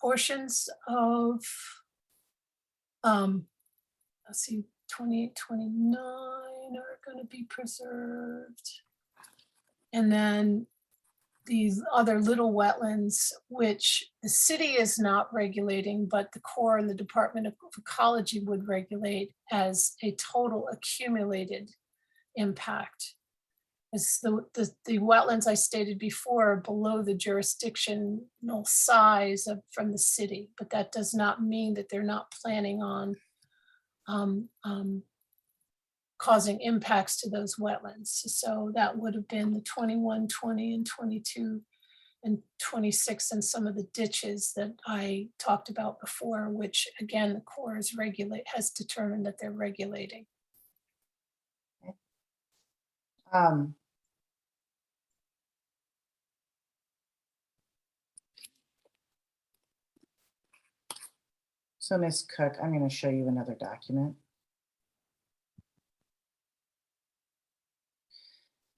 portions of, let's see, 28, 29 are gonna be preserved. And then these other little wetlands, which the city is not regulating, but the Corps and the Department of Ecology would regulate as a total accumulated impact. As the wetlands I stated before are below the jurisdictional size of, from the city, but that does not mean that they're not planning on causing impacts to those wetlands. So that would have been the 21, 20, and 22, and 26, and some of the ditches that I talked about before, which again, the Corps has determined that they're regulating. So Ms. Cook, I'm going to show you another document.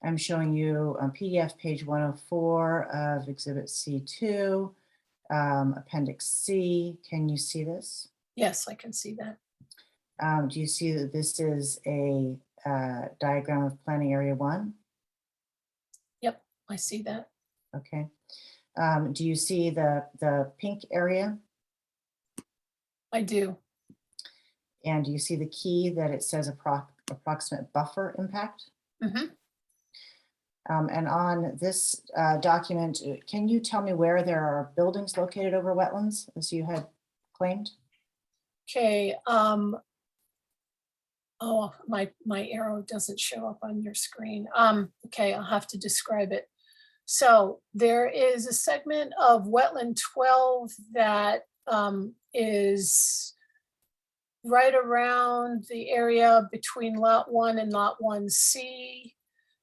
I'm showing you on PDF page 104 of Exhibit C2, Appendix C. Can you see this? Yes, I can see that. Do you see that this is a diagram of Planning Area 1? Yep, I see that. Okay. Do you see the pink area? I do. And do you see the key that it says approximate buffer impact? Mm-hmm. And on this document, can you tell me where there are buildings located over wetlands, as you had claimed? Okay. Oh, my arrow doesn't show up on your screen. Okay, I'll have to describe it. So there is a segment of wetland 12 that is right around the area between lot 1 and lot 1C.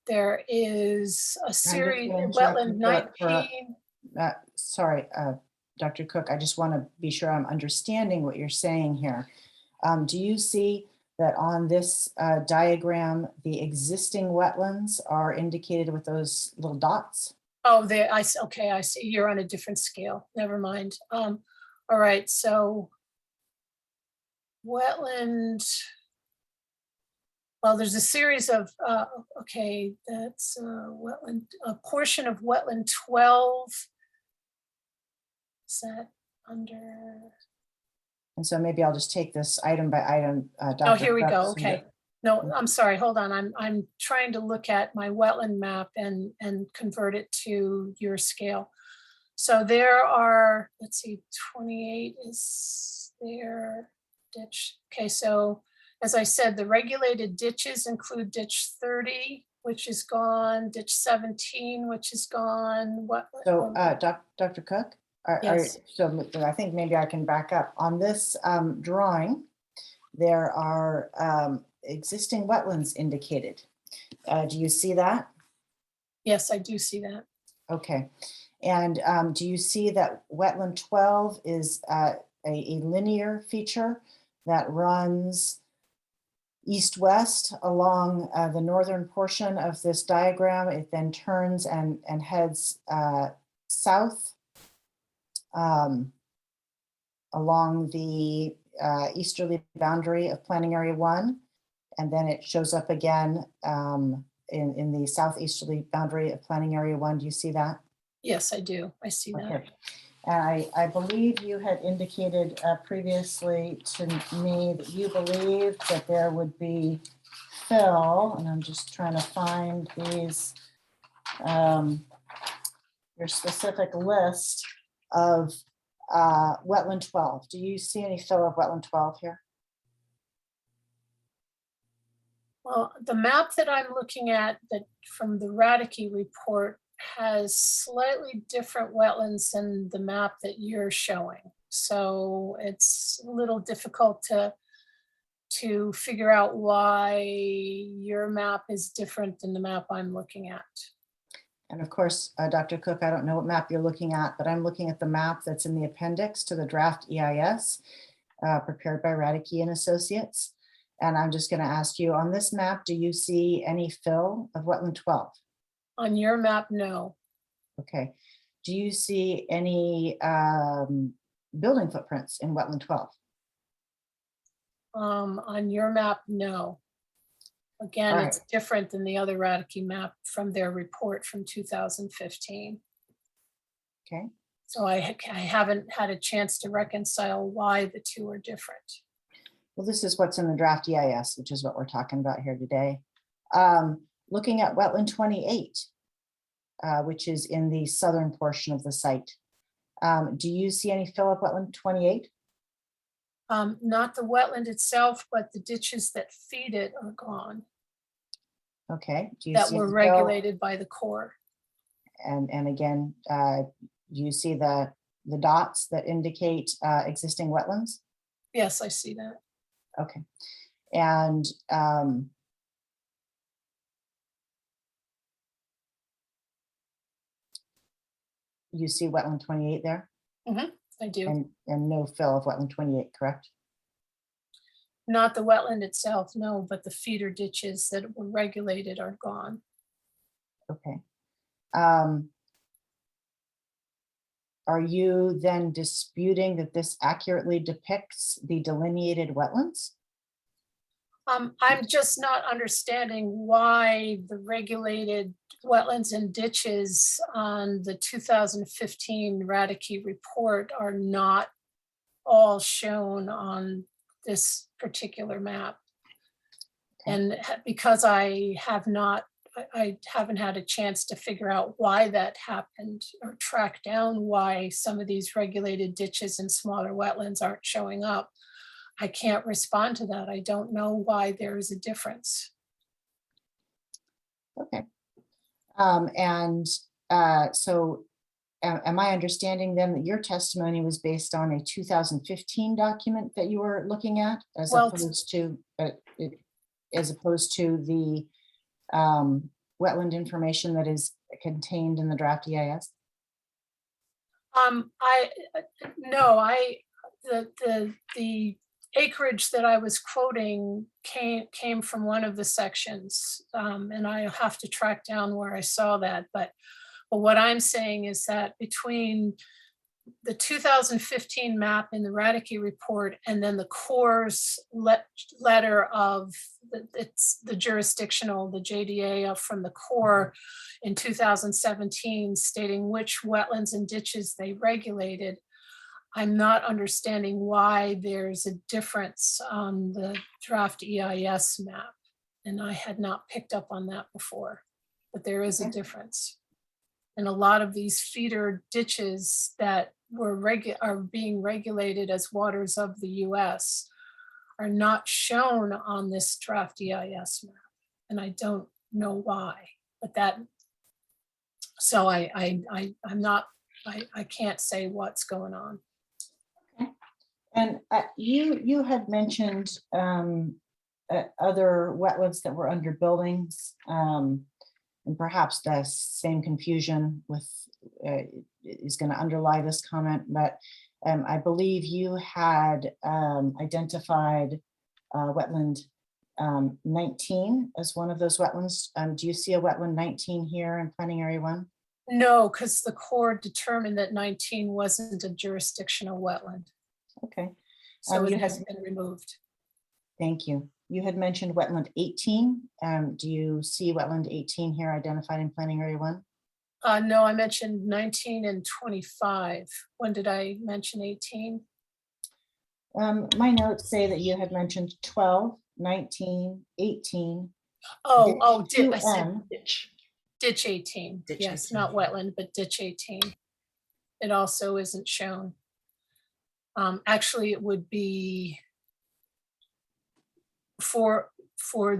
There is a series of wetland 19. Sorry, Dr. Cook, I just want to be sure I'm understanding what you're saying here. Do you see that on this diagram, the existing wetlands are indicated with those little dots? Oh, there, okay, I see. You're on a different scale. Never mind. All right, so wetland. Well, there's a series of, okay, that's wetland, a portion of wetland 12. Is that under? And so maybe I'll just take this item by item. Oh, here we go. Okay. No, I'm sorry. Hold on. I'm trying to look at my wetland map and convert it to your scale. So there are, let's see, 28 is there. Ditch. Okay, so as I said, the regulated ditches include ditch 30, which is gone, ditch 17, which is gone. What? So, Dr. Cook, yes. So I think maybe I can back up. On this drawing, there are existing wetlands indicated. Do you see that? Yes, I do see that. Okay. And do you see that wetland 12 is a linear feature that runs east-west along the northern portion of this diagram? It then turns and heads south along the easterly boundary of Planning Area 1, and then it shows up again in the southeasterly boundary of Planning Area 1. Do you see that? Yes, I do. I see that. And I believe you had indicated previously to me that you believed that there would be fill, and I'm just trying to find these, your specific list of wetland 12. Do you see any fill of wetland 12 here? Well, the map that I'm looking at that from the Radke report has slightly different wetlands than the map that you're showing. So it's a little difficult to figure out why your map is different than the map I'm looking at. And of course, Dr. Cook, I don't know what map you're looking at, but I'm looking at the map that's in the appendix to the draft EIS prepared by Radke and Associates. And I'm just going to ask you, on this map, do you see any fill of wetland 12? On your map, no. Okay. Do you see any building footprints in wetland 12. On your map, no. Again, All it's right. different than the other Radke map from their report from 2015. Okay. So I haven't had a chance to reconcile why the two are different. Well, this is what's in the draft EIS, which is what we're talking about here today. Looking at wetland 28, which is in the southern portion of the site. Do you see any fill of wetland 28? Not the wetland itself, but the ditches that feed it are gone, Okay. Do you that see were the fill? regulated by the Corps. And again, do you see the dots that indicate existing wetlands? Yes, I see that. Okay. And you see wetland 28 there? I do. And no fill of wetland 28, correct? Not the wetland itself, no, but the feeder ditches that were regulated are gone. Okay. Are you then disputing that this accurately depicts the delineated wetlands? I'm just not understanding why the regulated wetlands and ditches on the 2015 Radke report are not all shown on this particular map. Okay. And because I haven't had a chance to figure out why that happened or track down why some of these regulated ditches and smaller wetlands aren't showing up, I can't respond to that. I don't know why there is a difference. Okay. So am I understanding then that your testimony was based on a 2015 document that you were looking at as opposed to the wetland information that is contained in the draft EIS? The acreage that I was quoting came from one of the sections, and I have to track down where I saw that. But what I'm saying is that between the 2015 map in the Radke report and then the Corps' letter of the jurisdictional, the JDA from the Corps in 2017 stating which wetlands and ditches they regulated, I'm not understanding why there's a difference on the draft EIS map. And I had not picked up on that before, but there is a difference. And a lot of these feeder ditches that are being regulated as waters of the US are not shown on this draft EIS map. And I don't know why, but so I can't say what's going on. And you had mentioned other wetlands that were under buildings, and perhaps the same confusion with is going to underlie this comment, but I believe you had identified wetland 19 as one of those wetlands. Do you see a wetland 19 here in planning area 1? No, because the Corps determined that 19 wasn't a jurisdictional wetland. Okay. So it has been removed. Thank you. You had mentioned wetland 18. Do you see wetland 18 here identified in planning area 1? No, I mentioned 19 and 25. When did I mention 18? My notes say that you had mentioned 12, 19, 18. I said Ditch. ditch 18. Ditch Yes, 18. not wetland, but ditch 18. It also isn't shown. Actually, it would be for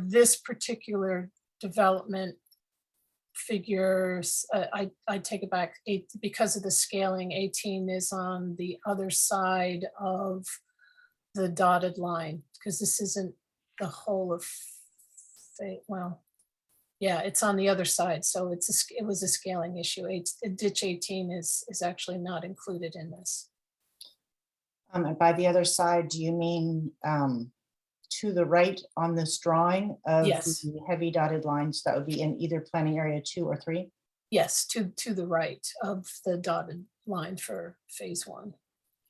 this particular development figures, I take it back, because of the scaling, 18 is on the other side of the dotted line, because this isn't the whole of, well, yeah, it's on the other side. So it was a scaling issue. Ditch 18 is actually not included in this. And by the other side, do you mean to the right on this drawing of Yes. the heavy dotted lines that would be in either planning area 2 or 3? Yes, to the right of the dotted line for phase 1.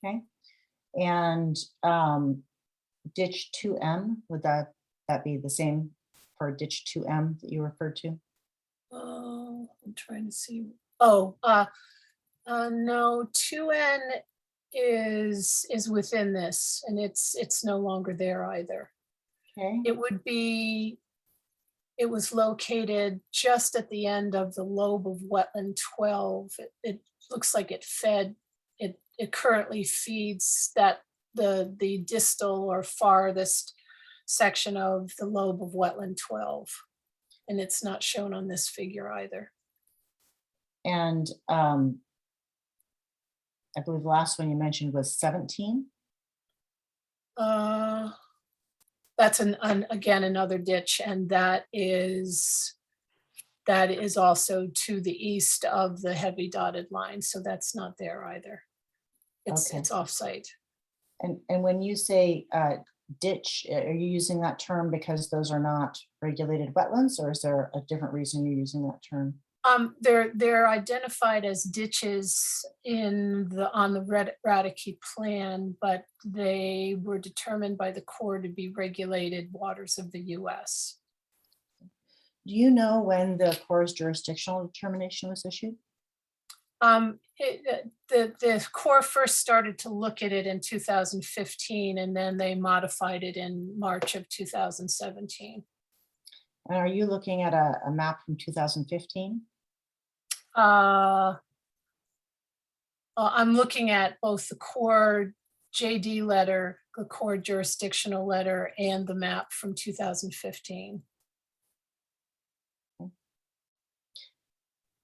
Okay. And ditch 2M, would that be the same for ditch 2M that you referred to? I'm trying to see. Oh, no, 2N is within this, and it's no longer there either. Okay, It was located just at the end of the lobe of wetland 12. It looks like it currently feeds the distal or farthest section of the lobe of wetland 12. And it's not shown on this figure either. and I believe the last one you mentioned was 17. That's again, another ditch, and that is also to the east of the heavy dotted line. So that's not there either. Okay. It's offsite. And when you say ditch, are you using that term because those are not regulated wetlands, or is there a different reason you're using that term? They're identified as ditches on the Radke plan, but they were determined by the Corps to be regulated waters of the US. Do you know when the Corps' jurisdictional determination was issued? The Corps first started to look at it in 2015, and then they modified it in March of 2017. And are you looking at a map from 2015? I'm looking at both the Corps JD letter, the Corps jurisdictional letter, and the map from 2015.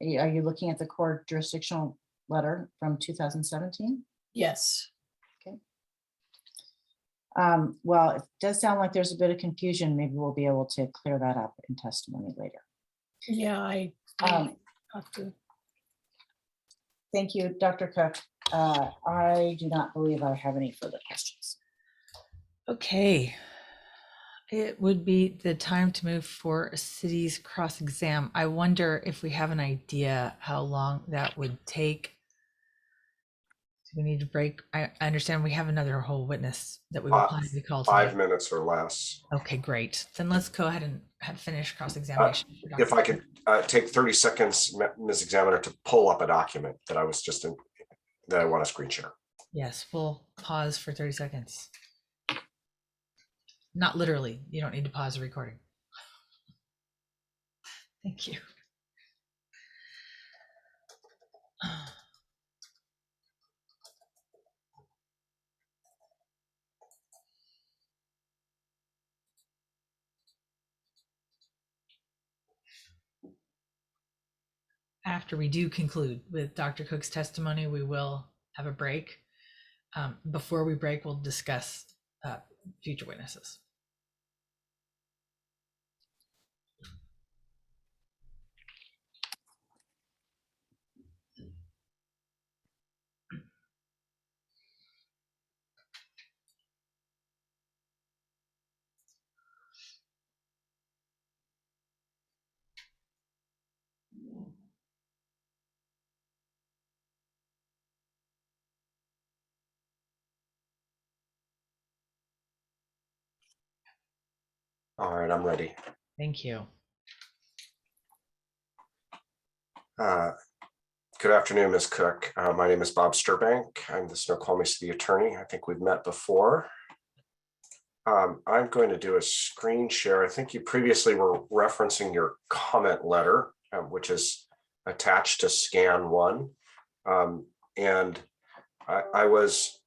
Are you looking at the Corps jurisdictional letter from 2017? Yes. Okay. Well, it does sound like there's a bit of confusion. Maybe we'll be able to clear that up in testimony later. Yeah, I have to. Thank you, Dr. Cook. I do not believe I have any further questions. Okay. It would be the time to move for a city's cross-exam. I wonder if we have an idea how long that would take. Do we need to break? I understand we have another whole witness that we were planning to call today. 5 minutes or less. Okay, great. Then let's go ahead and finish cross-examination. If I could take 30 seconds, Ms. Examiner, to pull up a document that I was just in, that I want to screen share. Yes, we'll pause for 30 seconds. Not literally. You don't need to pause the recording. Thank you. After we do conclude with Dr. Cook's testimony, we will have a break. Before we break, we'll discuss future witnesses. All right, I'm ready. Thank you. Good afternoon, Ms. Cook. My name is Bob Sturbank. I'm the Snoqualmie City Attorney. I think we've met before. I'm going to do a screen share. I think you previously were referencing your comment letter, which is attached to scan 1. And I was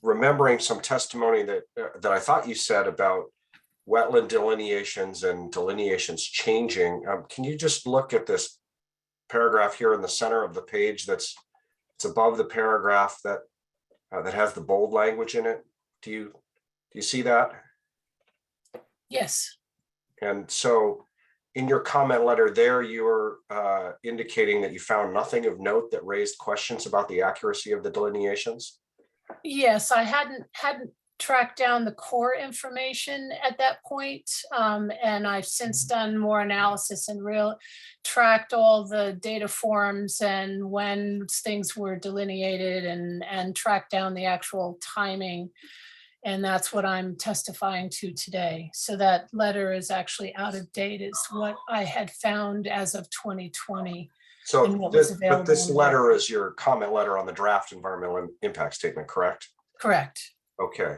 remembering some testimony that I thought you said about wetland delineations and delineations changing. Can you just look at this paragraph here in the center of the page it's above the paragraph that has the bold language in it? Do you see that? Yes. And so in your comment letter there, you were indicating that you found nothing of note that raised questions about the accuracy of the delineations. Yes, I hadn't track down the core information at that point. And I've since done more analysis and tracked all the data forms and when things were delineated and tracked down the actual timing. And that's what I'm testifying to today. So that letter is actually out of date, is what I had found as of 2020. So And what was but available this in there. letter is your comment letter on the draft environmental impact statement, correct? Correct. Okay.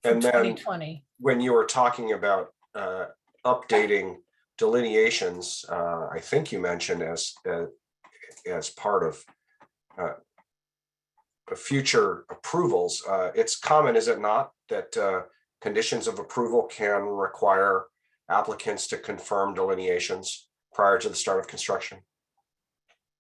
From And then 2020. when you were talking about updating delineations, I think you mentioned as part of future approvals, it's common, is it not, that conditions of approval can require applicants to confirm delineations prior to the start of construction?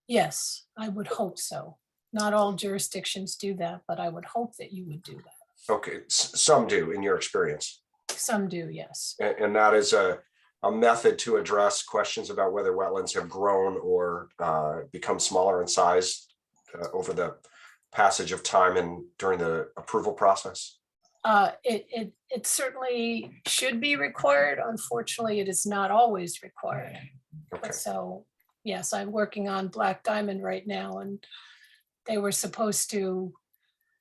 Yes, I would hope so. Not all jurisdictions do that, but I would hope that you would do that. Okay, some do in your experience. Some do, yes. And that is a method to address questions about whether wetlands have grown or become smaller in size over the passage of time and during the approval process? It certainly should be required. Unfortunately, it is not always required. Okay. So, yes, I'm working on Black Diamond right now, and they were supposed to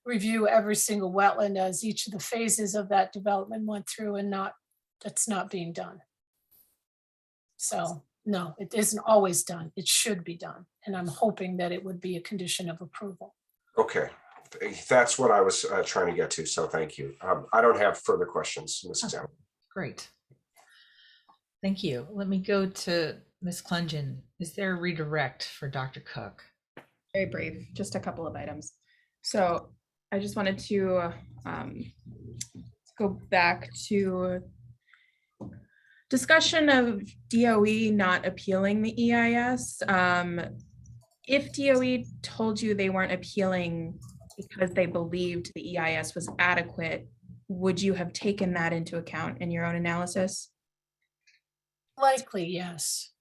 review every single wetland as each of the phases of that development went through, and that's not being done. So, no, it isn't always done. It should be done. And I'm hoping that it would be a condition of approval. Okay, that's what I was trying to get to. So thank you. I don't have further questions, Mrs. Allen. Great. Thank you. Let me go to Ms. Clungeon. Is there a redirect for Dr. Cook? Very brief, just a couple of items. So I just wanted to go back to discussion of DOE not appealing the EIS. If DOE told you they weren't appealing because they believed the EIS was adequate, would you have taken that into account in your own analysis? Likely, yes.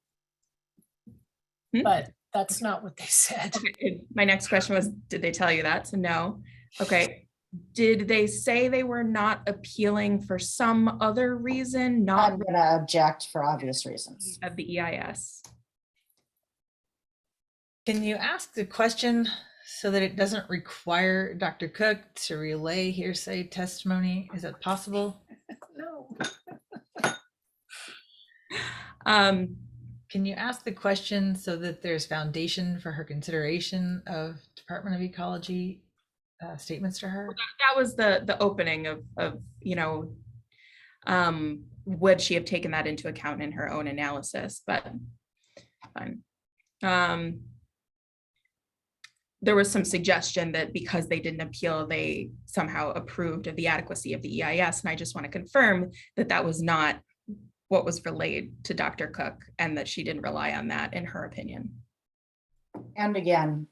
But that's not what they said. Okay. My next question was, did they tell you that? So no. Okay. Did they say they were not appealing for some other reason, not I'm gonna object for obvious reasons. of the EIS? Can you ask the question so that it doesn't require Dr. Cook to relay hearsay testimony? Is that possible? No. Can you ask the question so that there's foundation for her consideration of Department of Ecology statements to her? That was the opening of would she have taken that into account in her own analysis? But fine. There was some suggestion that because they didn't appeal, they somehow approved of the adequacy of the EIS. And I just want to confirm that that was not what was relayed to Dr. Cook and that she didn't rely on that in her opinion. And again,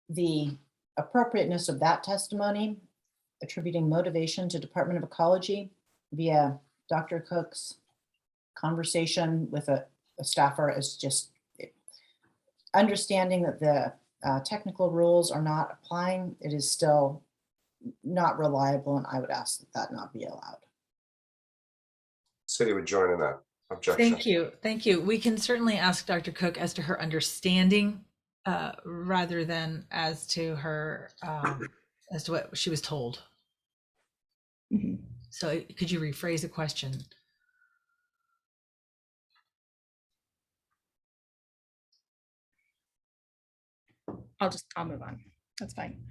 the appropriateness of that testimony, attributing motivation to Department of Ecology via Dr. Cook's conversation with a staffer, is just understanding that the technical rules are not applying. It is still not reliable, and I would ask that that not be allowed. City would join in that objection. Thank you. Thank you. We can certainly ask Dr. Cook as to her understanding rather than as to her, as to what she was told. Mm-hmm. So could you rephrase the question? I'll move on. That's fine.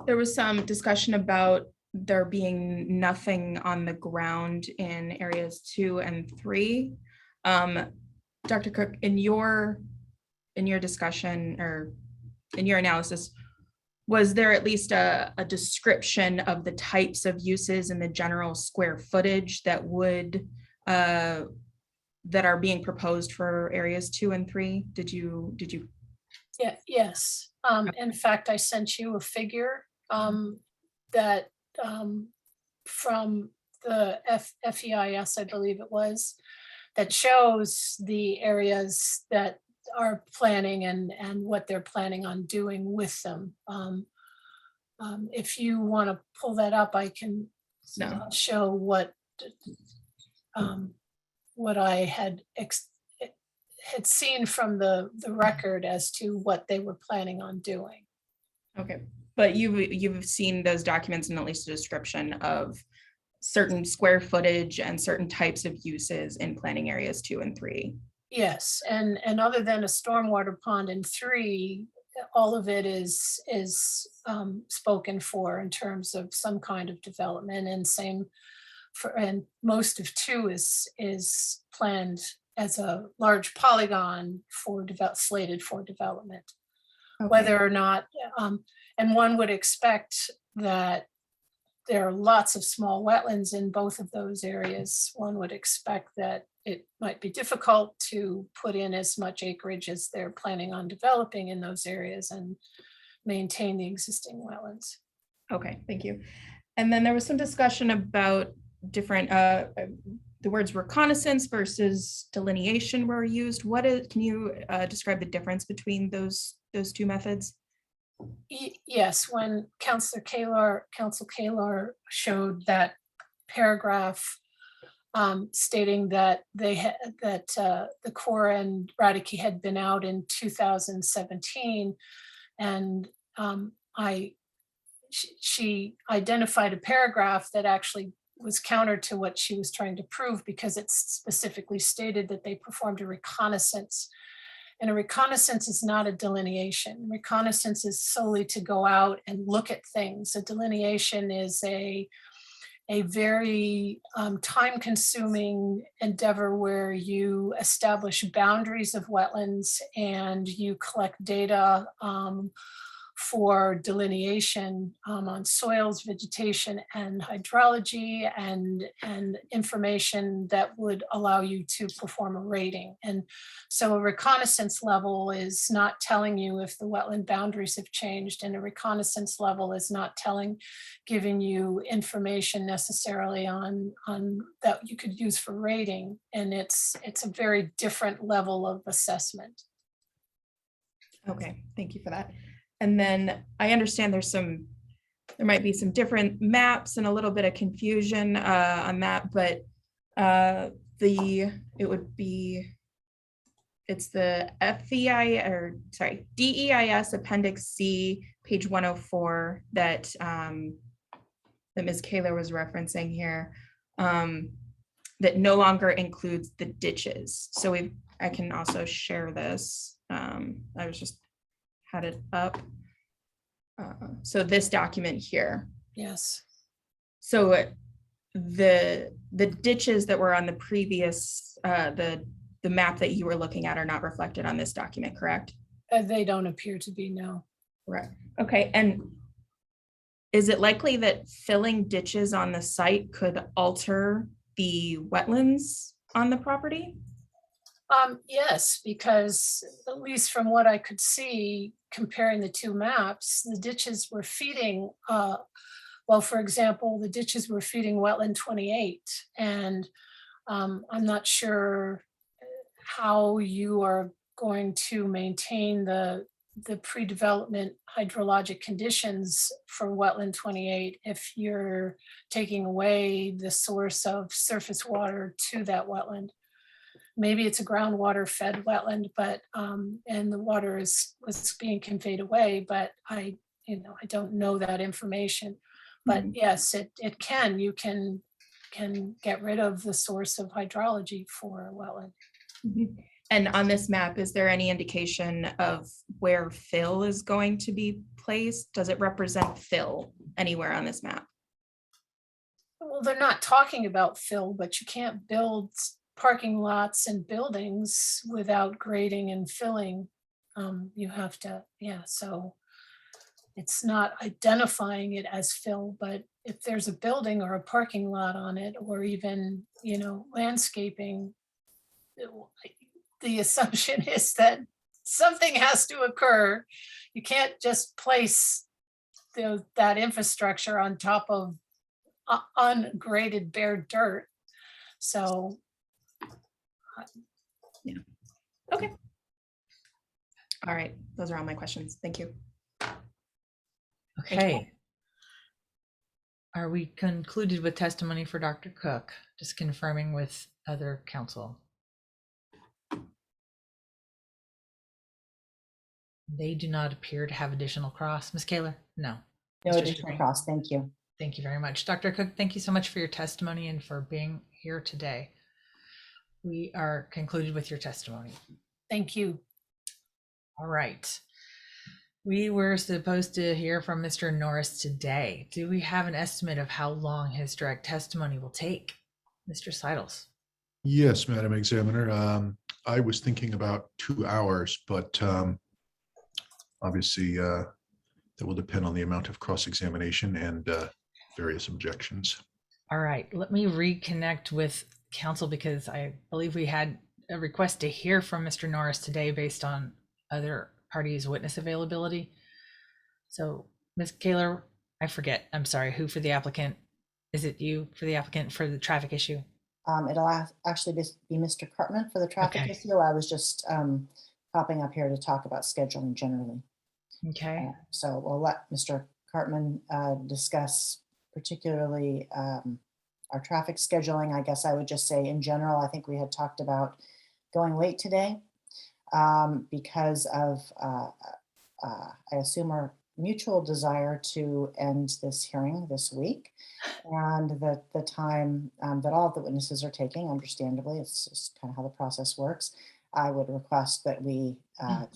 There was some discussion about there being nothing on the ground in areas 2 and 3. Dr. Cook, in your discussion or in your analysis, was there at least a description of the types of uses and the general square footage that would that are being proposed for areas 2 and 3? Did you? Yeah, yes. In fact, I sent you a figure that from the FEIS, I believe it was, that shows the areas that are planning and what they're planning on doing with them. If you want to pull that up, I can No. show what I had seen from the record as to what they were planning on doing. Okay, but you've seen those documents and at least a description of certain square footage and certain types of uses in planning areas 2 and 3. Yes, and other than a stormwater pond in 3, all of it is spoken for in terms of some kind of development, and same for, and most of 2 is planned as a large polygon for slated for development. Okay. Whether or not, and one would expect that there are lots of small wetlands in both of those areas. One would expect that it might be difficult to put in as much acreage as they're planning on developing in those areas and maintain the existing wetlands. Okay, thank you. And then there was some discussion about different, the words reconnaissance versus delineation were used. Can you describe the difference between those 2 methods? Yes, when Council Kalar showed that paragraph stating that the Corps and Radke had been out in 2017, and she identified a paragraph that actually was counter to what she was trying to prove, because it specifically stated that they performed a reconnaissance. And a reconnaissance is not a delineation. Reconnaissance is solely to go out and look at things. A delineation is a very time-consuming endeavor where you establish boundaries of wetlands and you collect data for delineation on soils, vegetation, and hydrology, and information that would allow you to perform a rating. And so a reconnaissance level is not telling you if the wetland boundaries have changed, and a reconnaissance level is not giving you information necessarily on that you could use for rating. And it's a very different level of assessment. Okay, thank you for that. And then I understand there might be some different maps and a little bit of confusion on that, but it's the DEIS Appendix C, page 104 that Ms. Kaler was referencing here, that no longer includes the ditches. So I can also share this. I was just had it up. So this document here. Yes. So the ditches that were on the previous, the map that you were looking at are not reflected on this document, correct? They don't appear to be, no. Right. Okay. And is it likely that filling ditches on the site could alter the wetlands on the property? Yes, because at least from what I could see, comparing the 2 maps, the ditches were feeding, well, for example, the ditches were feeding wetland 28. And I'm not sure how you are going to maintain the pre-development hydrologic conditions for wetland 28 if you're taking away the source of surface water to that wetland. Maybe it's a groundwater fed wetland, but and the water was being conveyed away, but I don't know that information. But yes, you can get rid of the source of hydrology for a wetland. And on this map, is there any indication of where fill is going to be placed? Does it represent fill anywhere on this map? Well, they're not talking about fill, but you can't build parking lots and buildings without grading and filling. You have to, so it's not identifying it as fill, but if there's a building or a parking lot on it, or even, landscaping, the assumption is that something has to occur. You can't just place that infrastructure on top of ungraded bare dirt. So yeah. Okay. All right, those are all my questions. Thank you. Okay. Are we concluded with testimony for Dr. Cook? Just confirming with other council. They do not appear to have additional cross. Ms. Kaler? No. No Mr. additional Sherbrink? cross. Thank you. Thank you very much. Dr. Cook, thank you so much for your testimony and for being here today. We are concluded with your testimony. Thank you. All right. We were supposed to hear from Mr. Norris today. Do we have an estimate of how long his direct testimony will take? Mr. Seidels? Yes, Madam Examiner. I was thinking about 2 hours, but obviously that will depend on the amount of cross-examination and various objections. All right, let me reconnect with council because I believe we had a request to hear from Mr. Norris today based on other parties' witness availability. So Ms. Kaler, I forget, I'm sorry, who for the applicant? Is it you for the applicant for the traffic issue? It'll actually be Mr. Cartman for the traffic Okay. issue. I was just popping up here to talk about scheduling generally. Okay, So we'll let Mr. Cartman discuss particularly our traffic scheduling. I guess I would just say in general, I think we had talked about going late today because of, I assume, our mutual desire to end this hearing this week, and that the time that all of the witnesses are taking, understandably, it's just kind of how the process works. I would request that we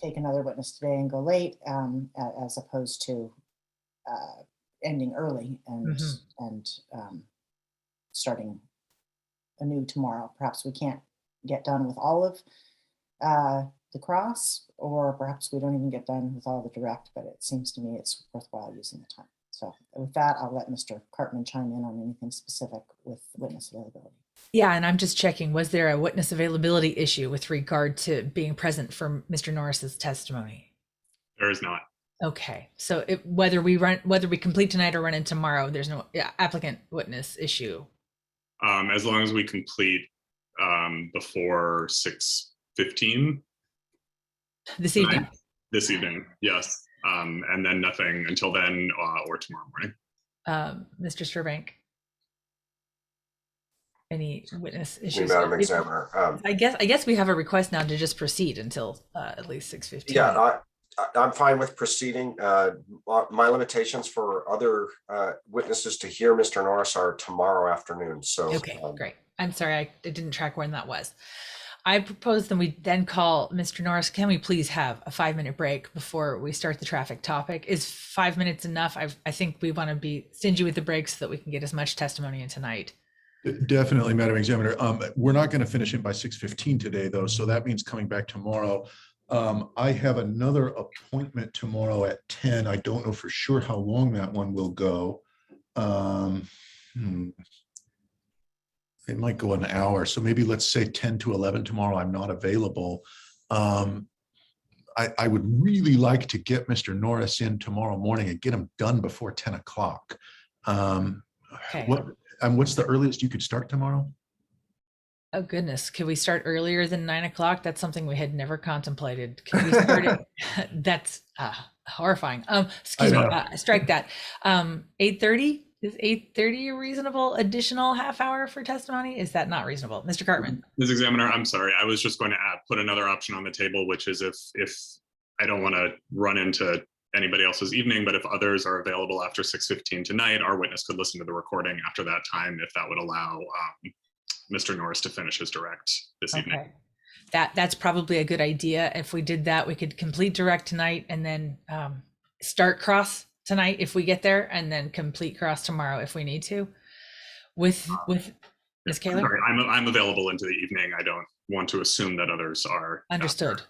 take another witness today and go late, as opposed to ending early and starting anew tomorrow. Perhaps we can't get done with all of the cross, or perhaps we don't even get done with all the direct, but it seems to me it's worthwhile using the time. So with that, I'll let Mr. Cartman chime in on anything specific with witness availability. yeah, and I'm just checking, was there a witness availability issue with regard to being present for Mr. Norris's testimony? There is not. Okay, so whether we complete tonight or run in tomorrow, there's no applicant witness issue. As long as we complete before 6:15 This evening. this evening, yes. And then nothing until then or tomorrow morning. Mr. Sherbank? Any witness Me, issues? Madam Examiner. I guess we have a request now to just proceed until at least 6:15. Yeah, I'm fine with proceeding. My limitations for other witnesses to hear Mr. Norris are tomorrow afternoon. So Okay, great. I'm sorry, I didn't track when that was. I propose that we then call Mr. Norris. Can we please have a 5-minute break before we start the traffic topic? Is 5 minutes enough? I think we want to be stingy with the breaks so that we can get as much testimony in tonight. Definitely, Madam Examiner. We're not going to finish it by 6:15 today, though, so that means coming back tomorrow. I have another appointment tomorrow at 10. I don't know for sure how long that one will go. It might go an hour, so maybe let's say 10 to 11 tomorrow. I'm not available. I would really like to get Mr. Norris in tomorrow morning and get him done before 10 o'clock. Okay. What's the earliest you could start tomorrow? Oh goodness, could we start earlier than 9 o'clock? That's something we had never contemplated. Can we start it? That's horrifying. Excuse me, strike that. 8:30? Is 8:30 a reasonable additional half hour for testimony? Is that not reasonable? Mr. Cartman? Ms. Examiner, I'm sorry. I was just going to put another option on the table, which is if I don't want to run into anybody else's evening, but if others are available after 6:15 tonight, our witness could listen to the recording after that time, if that would allow Mr. Norris to finish his direct this evening. Okay. That's probably a good idea. If we did that, we could complete direct tonight and then start cross tonight if we get there, and then complete cross tomorrow if we need to. With Ms. Kaler? Sorry, I'm available into the evening. I don't want to assume that others are. Understood.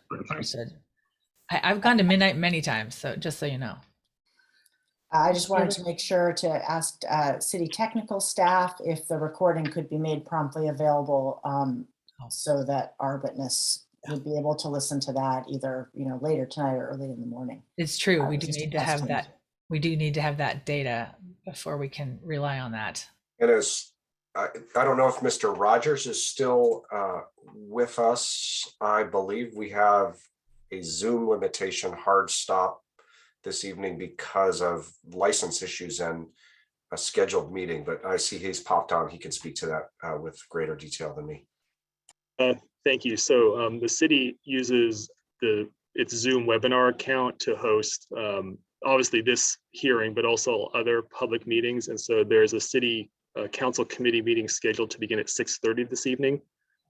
I've gone to midnight many times, so just so you know. I just wanted to make sure to ask city technical staff if the recording could be made promptly available so that our witness would be able to listen to that either later tonight or early in the morning. It's true. We do Just a need to have question. that. We do need to have that data before we can rely on that. it is. I don't know if Mr. Rogers is still with us. I believe we have a Zoom limitation hard stop this evening because of license issues and a scheduled meeting, but I see he's popped on. He can speak to that with greater detail than me. Thank you. So the city uses its Zoom webinar account to host obviously this hearing, but also other public meetings. And so there's a city council committee meeting scheduled to begin at 6:30 this evening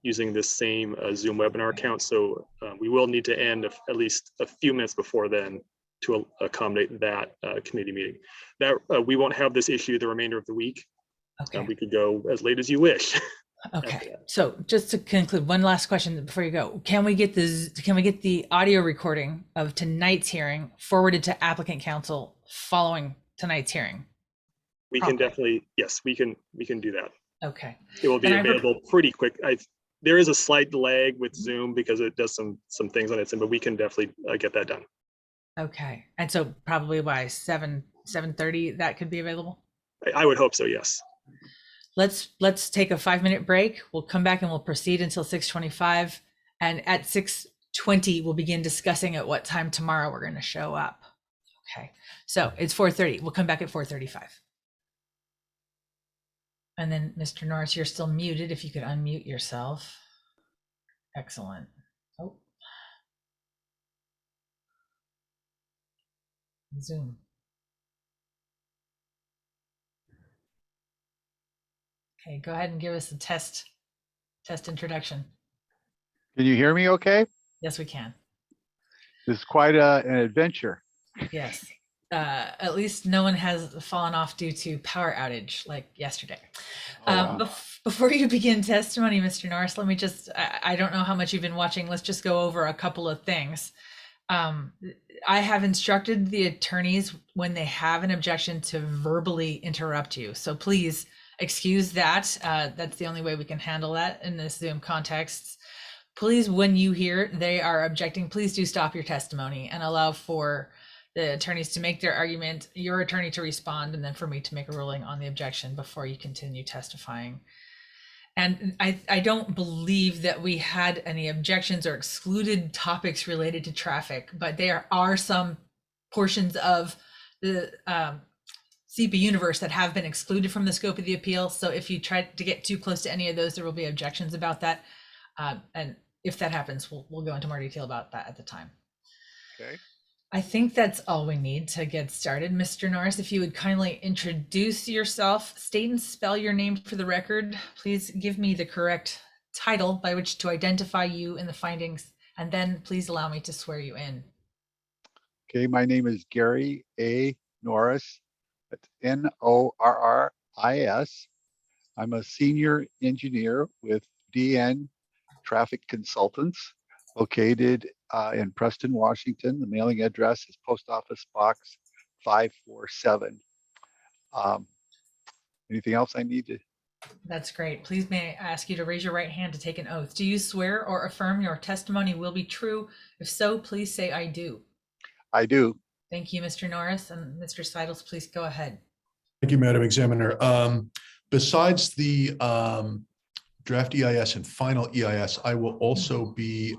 using this same Zoom webinar account. So we will need to end at least a few minutes before then to accommodate that committee meeting. That we won't have this issue the remainder of the week. Okay. We could go as late as you wish. Okay. So just to conclude, one last question before you go. Can we get the audio recording of tonight's hearing forwarded to applicant council following tonight's hearing? We can definitely, yes, we can do that. Okay. It will be available pretty quick. There is a slight lag with Zoom because it does some things on its end, but we can definitely get that done. Okay. And so probably by 7:30 that could be available? I would hope so, yes. Let's take a 5-minute break. We'll come back and we'll proceed until 6:25. And at 6:20, we'll begin discussing at what time tomorrow we're going to show up. Okay. So it's 4:30. We'll come back at 4:35. And then Mr. Norris, you're still muted. If you could unmute yourself. Excellent. Oh. Zoom. Okay, go ahead and give us a test introduction. Can you hear me okay? Yes, we can. This is quite an adventure. Yes. At least no one has fallen off due to power outage like yesterday. Oh, wow. Before you begin testimony, Mr. Norris, let me just, I don't know how much you've been watching. Let's just go over a couple of things. I have instructed the attorneys when they have an objection to verbally interrupt you. So please excuse that. That's the only way we can handle that in this Zoom context. Please, when you hear they are objecting, please do stop your testimony and allow for the attorneys to make their argument, your attorney to respond, and then for me to make a ruling on the objection before you continue testifying. And I don't believe that we had any objections or excluded topics related to traffic, but there are some portions of the CP universe that have been excluded from the scope of the appeal. So if you try to get too close to any of those, there will be objections about that. And if that happens, we'll go into more detail about that at the time. Okay. I think that's all we need to get started. Mr. Norris, if you would kindly introduce yourself, state and spell your name for the record. Please give me the correct title by which to identify you in the findings, and then please allow me to swear you in. Okay, my name is Gary A. Norris. That's Norris. I'm a senior engineer with DN Traffic Consultants located in Preston, Washington. The mailing address is Post Office Box 547. Anything else I need to? That's great. Please may I ask you to raise your right hand to take an oath. Do you swear or affirm your testimony will be true? If so, please say I do. I do. Thank you, Mr. Norris, and Mr. Seidels, please go ahead. Thank you, Madam Examiner. Besides the draft EIS and final EIS, I will also be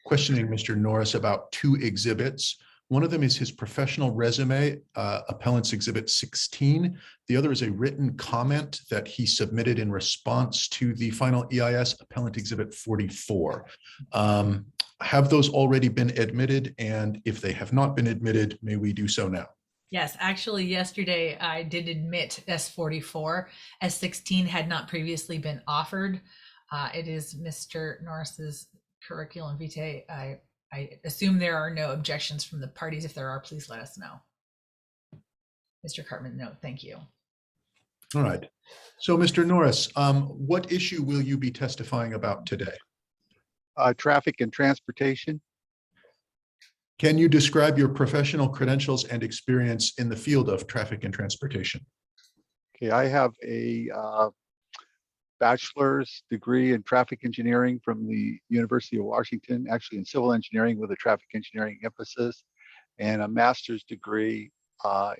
questioning Mr. Norris about 2 exhibits. One of them is his professional resume, Appellant's Exhibit 16. The other is a written comment that he submitted in response to the final EIS, Appellant Exhibit 44. Have those already been admitted? And if they have not been admitted, may we do so now? Yes, actually, yesterday I did admit S44. S16 had not previously been offered. It is Mr. Norris's curriculum vitae. I assume there are no objections from the parties. If there are, please let us know. Mr. Cartman, no, thank you. All right. So, Mr. Norris, what issue will you be testifying about today? Traffic and transportation. Can you describe your professional credentials and experience in the field of traffic and transportation? Okay, I have a bachelor's degree in traffic engineering from the University of Washington, actually in civil engineering with a traffic engineering emphasis, and a master's degree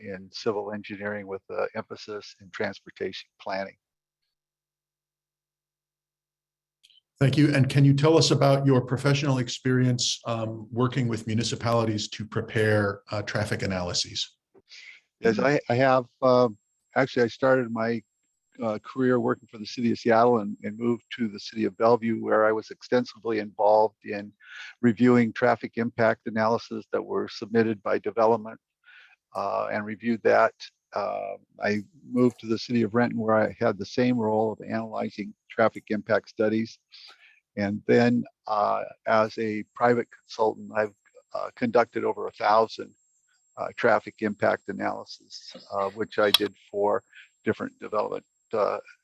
in civil engineering with an emphasis in transportation planning. Thank you. And can you tell us about your professional experience working with municipalities to prepare traffic analyses? Yes, I have, actually, I started my career working for the city of Seattle and moved to the city of Bellevue, where I was extensively involved in reviewing traffic impact analysis that were submitted by development and reviewed that. I moved to the city of Renton, where I had the same role of analyzing traffic impact studies. And then as a private consultant, I've conducted over 1,000 traffic impact analysis, which I did for different development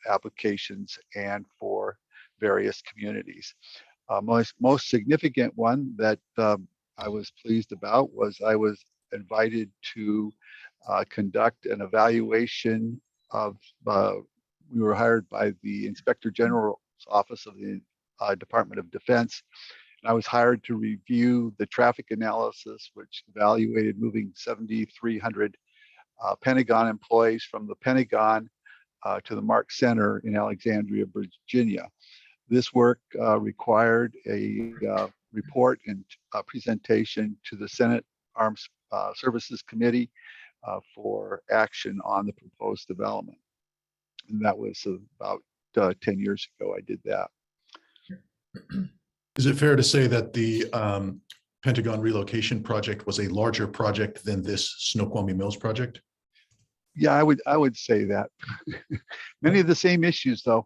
applications and for various communities. Most significant one that I was pleased about was I was invited to conduct an evaluation of, we were hired by the Inspector General's Office of the Department of Defense. And I was hired to review the traffic analysis, which evaluated moving 7,300 Pentagon employees from the Pentagon to the Mark Center in Alexandria, Virginia. This work required a report and presentation to the Senate Armed Services Committee for action on the proposed development. And that was about 10 years ago I did that. Is it fair to say that the Pentagon relocation project was a larger project than this Snoqualmie Mills project? Yeah, I would say that. Many of the same issues, though.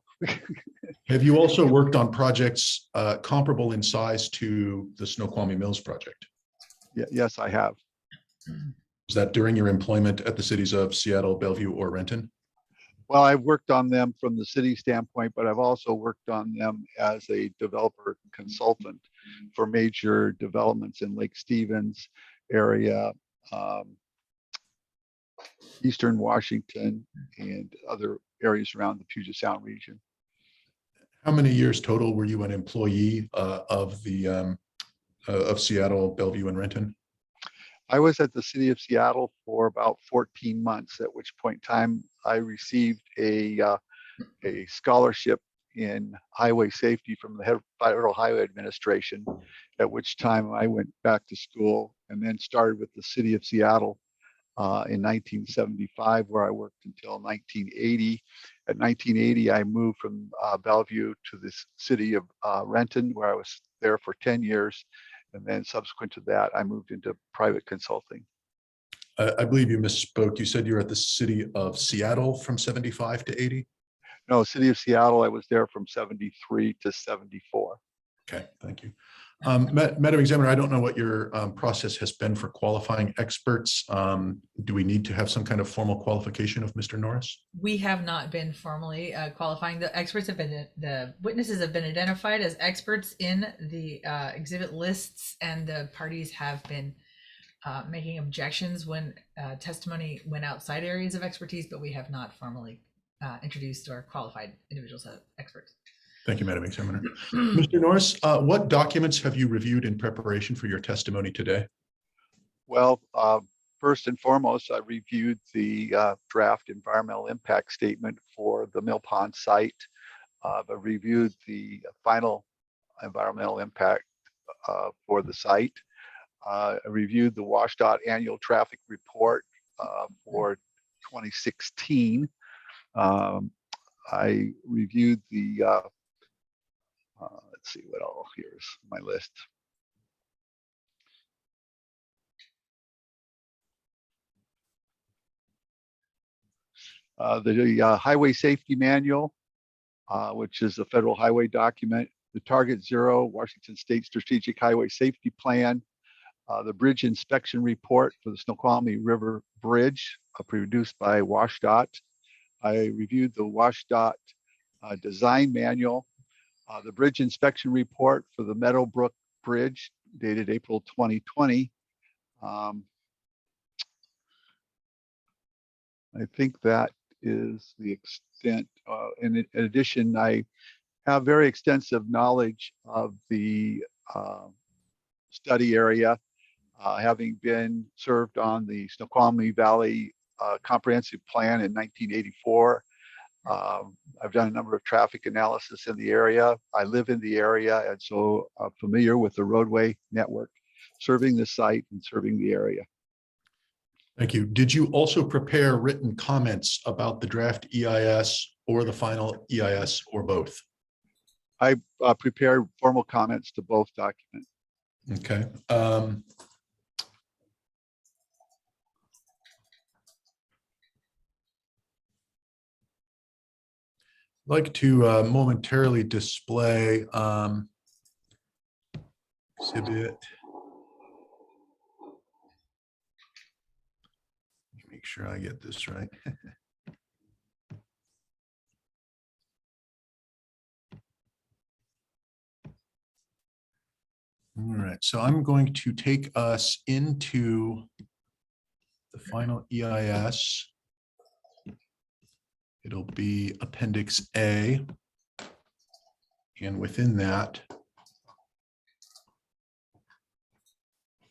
Have you also worked on projects comparable in size to the Snoqualmie Mills project? Yeah, yes, I have. Was that during your employment at the cities of Seattle, Bellevue, or Renton? Well, I've worked on them from the city standpoint, but I've also worked on them as a developer consultant for major developments in Lake Stevens area, Eastern Washington, and other areas around the Puget Sound region. How many years total were you an employee of Seattle, Bellevue, and Renton? I was at the city of Seattle for about 14 months, at which point in time I received a scholarship in highway safety from the Federal Highway Administration, at which time I went back to school and then started with the city of Seattle in 1975, where I worked until 1980. At 1980, I moved from Bellevue to the city of Renton, where I was there for 10 years. And then subsequent to that, I moved into private consulting. I believe you misspoke. You said you were at the city of Seattle from 75 to 80? No, city of Seattle, I was there from 73 to 74. Okay, thank you. Madam Examiner, I don't know what your process has been for qualifying experts. Do we need to have some kind of formal qualification of Mr. Norris? We have not been formally qualifying. The witnesses have been identified as experts in the exhibit lists, and the parties have been making objections when testimony went outside areas of expertise, but we have not formally introduced or qualified individuals as experts. Thank you, Madam Examiner. Mr. Norris, what documents have you reviewed in preparation for your testimony today? Well, first and foremost, I reviewed the draft environmental impact statement for the Mill Pond site. I reviewed the final environmental impact for the site. I reviewed the WashDOT annual traffic report for 2016. I reviewed the, let's see what all, here's my list. The highway safety manual, which is a federal highway document, the Target Zero Washington State Strategic Highway Safety Plan, the bridge inspection report for the Snoqualmie River Bridge, produced by WashDOT. I reviewed the WashDOT design manual, the bridge inspection report for the Meadowbrook Bridge, dated April 2020. I think that is the extent. In addition, I have very extensive knowledge of the study area, having been served on the Snoqualmie Valley Comprehensive Plan in 1984. I've done a number of traffic analysis in the area. I live in the area, and so I'm familiar with the roadway network, serving the site and serving the area. Thank you. Did you also prepare written comments about the draft EIS or the final EIS or both? I prepared formal comments to both documents. Okay. I'd like to momentarily display exhibit. Make sure I get this right. All right, so I'm going to take us into the final EIS. It'll be Appendix A. And within that,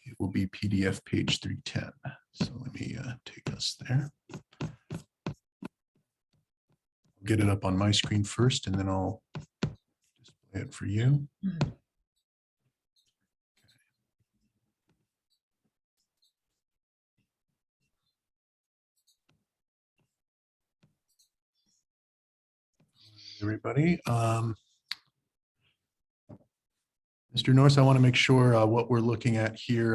it will be PDF page 310. So let me take us there. Get it up on my screen first, and then I'll display it for you. Everybody. Mr. Norris, I want to make sure what we're looking at here,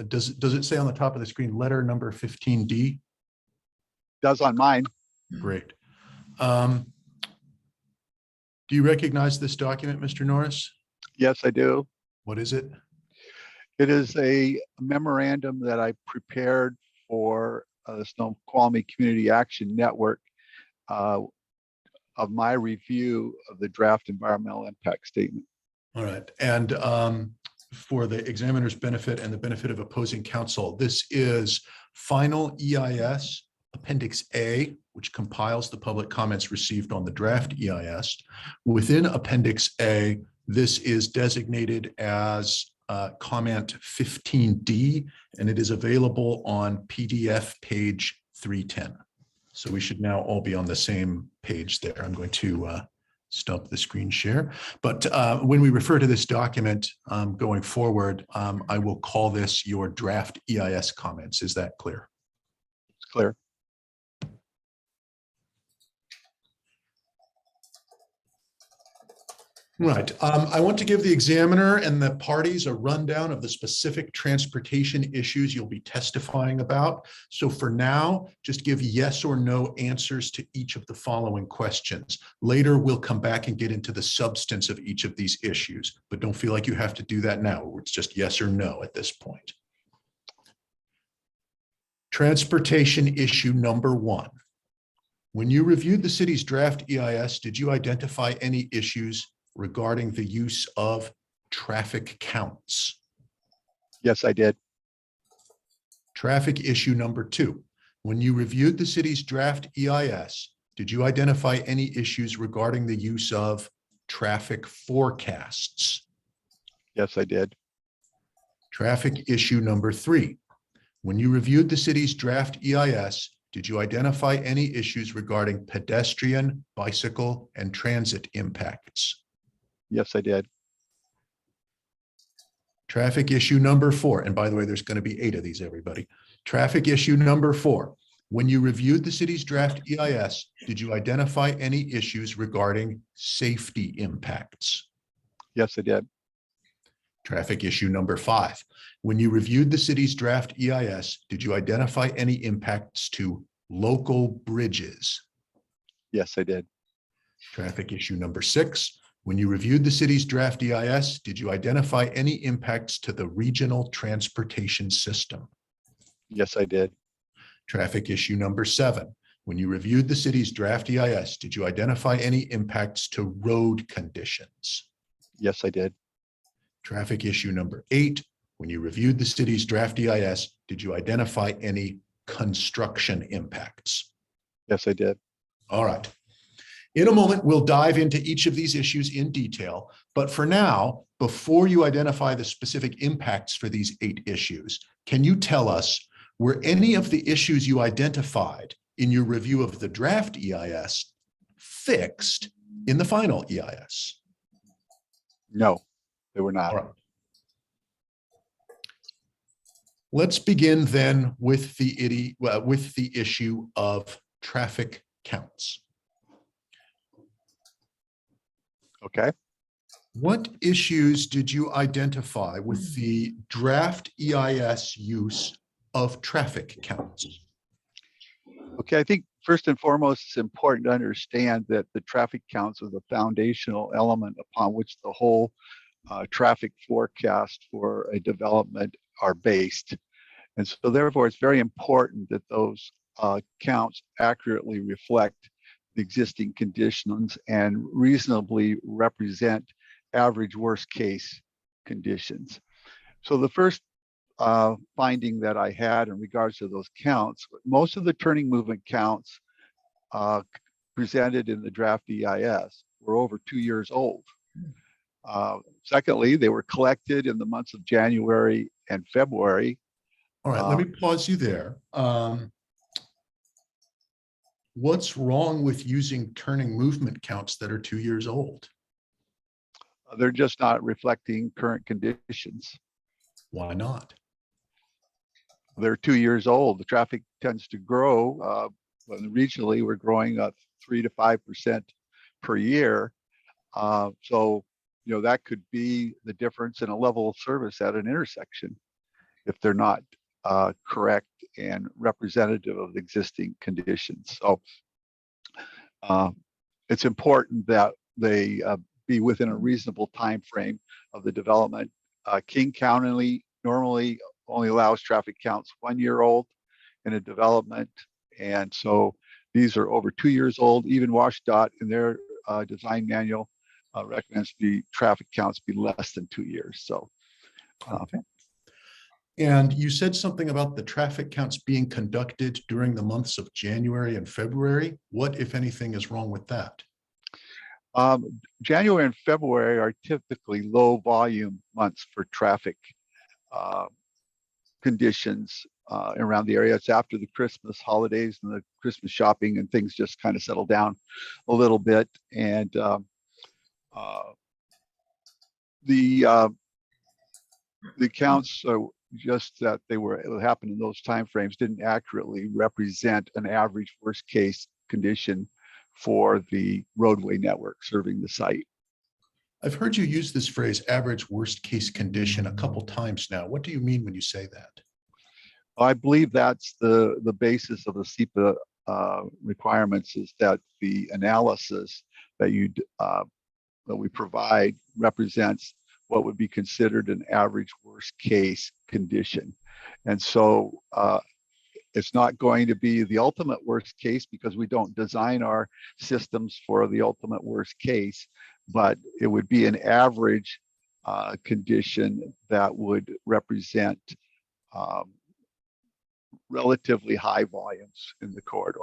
does it say on the top of the screen, letter number 15D? Does on mine. Great. Do you recognize this document, Mr. Norris? Yes, I do. What is it? It is a memorandum that I prepared for the Snoqualmie Community Action Network of my review of the draft environmental impact statement. All right. And for the examiner's benefit and the benefit of opposing counsel, this is final EIS Appendix A, which compiles the public comments received on the draft EIS. Within Appendix A, this is designated as comment 15D, and it is available on PDF page 310. So we should now all be on the same page there. I'm going to stop the screen share. But when we refer to this document going forward, I will call this your draft EIS comments. Is that clear? It's clear. Right. I want to give the examiner and the parties a rundown of the specific transportation issues you'll be testifying about. So for now, just give yes or no answers to each of the following questions. Later, we'll come back and get into the substance of each of these issues, but don't feel like you have to do that now. It's just yes or no at this point. Transportation issue number 1. When you reviewed the city's draft EIS, did you identify any issues regarding the use of traffic counts? Yes, I did. Traffic issue number 2. When you reviewed the city's draft EIS, did you identify any issues regarding the use of traffic forecasts? Yes, I did. Traffic issue number 3. When you reviewed the city's draft EIS, did you identify any issues regarding pedestrian, bicycle, and transit impacts? Yes, I did. Traffic issue number 4, and by the way, there's going to be 8 of these, everybody. Traffic issue number 4. When you reviewed the city's draft EIS, did you identify any issues regarding safety impacts? Yes, I did. Traffic issue number 5. When you reviewed the city's draft EIS, did you identify any impacts to local bridges? Yes, I did. Traffic issue number 6. When you reviewed the city's draft EIS, did you identify any impacts to the regional transportation system? Yes, I did. Traffic issue number 7. When you reviewed the city's draft EIS, did you identify any impacts to road conditions? Yes, I did. Traffic issue number 8. When you reviewed the city's draft EIS, did you identify any construction impacts? Yes, I did. All right. In a moment, we'll dive into each of these issues in detail. But for now, before you identify the specific impacts for these 8 issues, can you tell us, were any of the issues you identified in your review of the draft EIS fixed in the final EIS? No, they were not. All right. Let's begin then with the issue of traffic counts. Okay. What issues did you identify with the draft EIS use of traffic counts? Okay, I think first and foremost, it's important to understand that the traffic counts are the foundational element upon which the whole traffic forecast for a development are based. And so therefore, it's very important that those counts accurately reflect the existing conditions and reasonably represent average worst case conditions. So the first finding that I had in regards to those counts, most of the turning movement counts presented in the draft EIS were over 2 years old. Secondly, they were collected in the months of January and February. All right, let me pause you there. What's wrong with using turning movement counts that are 2 years old? They're just not reflecting current conditions. Why not? They're 2 years old. The traffic tends to grow. Regionally, we're growing 3 to 5% per year. So, that could be the difference in a level of service at an intersection if they're not correct and representative of the existing conditions. So it's important that they be within a reasonable time frame of the development. King County normally only allows traffic counts 1 year old in a development. And so these are over 2 years old. Even WashDOT in their design manual recommends the traffic counts be less than 2 years. So, okay. And you said something about the traffic counts being conducted during the months of January and February. What, if anything, is wrong with that? January and February are typically low volume months for traffic conditions around the area. It's after the Christmas holidays and the Christmas shopping, and things just kind of settle down a little bit. And the counts are just that it happened in those timeframes didn't accurately represent an average worst case condition for the roadway network serving the site. I've heard you use this phrase average worst case condition a couple times now. What do you mean when you say that? I believe that's the basis of the SEPA requirements, is that the analysis that we provide represents what would be considered an average worst case condition. And so it's not going to be the ultimate worst case because we don't design our systems for the ultimate worst case, but it would be an average condition that would represent relatively high volumes in the corridor.